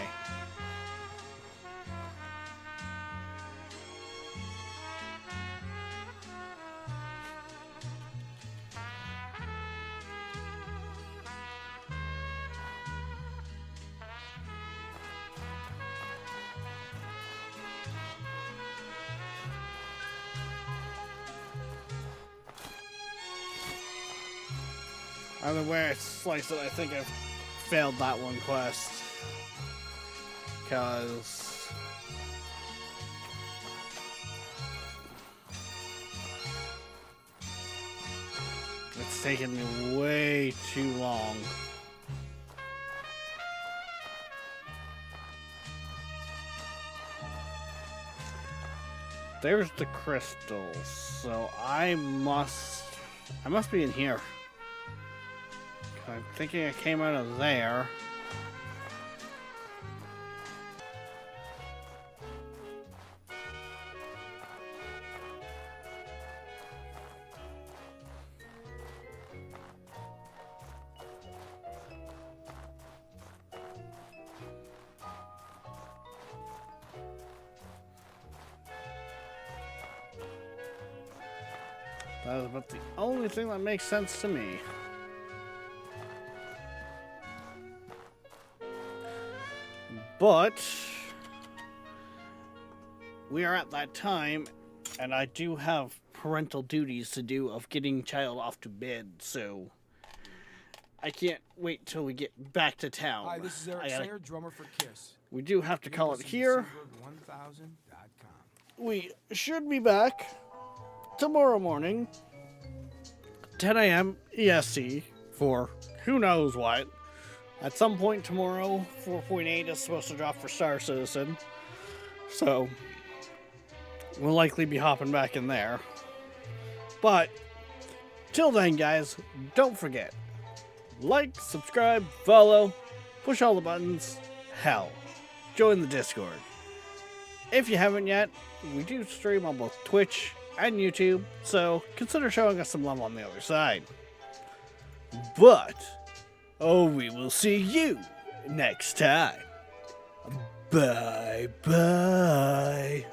Either way I slice it, I think I've failed that one quest. Because it's taken me way too long. There's the crystals, so I must be in here. I'm thinking I came out of there. That is about the only thing that makes sense to me. But we are at that time, and I do have parental duties to do of getting child off to bed, so I can't wait till we get back to town. Hi, this is Eric Singer, drummer for Kiss. We do have to call it here. We should be back tomorrow morning, 10 a.m. EST, for who knows what. At some point tomorrow, 4.8 is supposed to drop for Star Citizen, so we'll likely be hopping back in there. But till then, guys, don't forget, like, subscribe, follow, push all the buttons, hell, join the Discord. If you haven't yet, we do stream on both Twitch and YouTube, so consider showing us some love on the other side. But we will see you next time. Bye bye.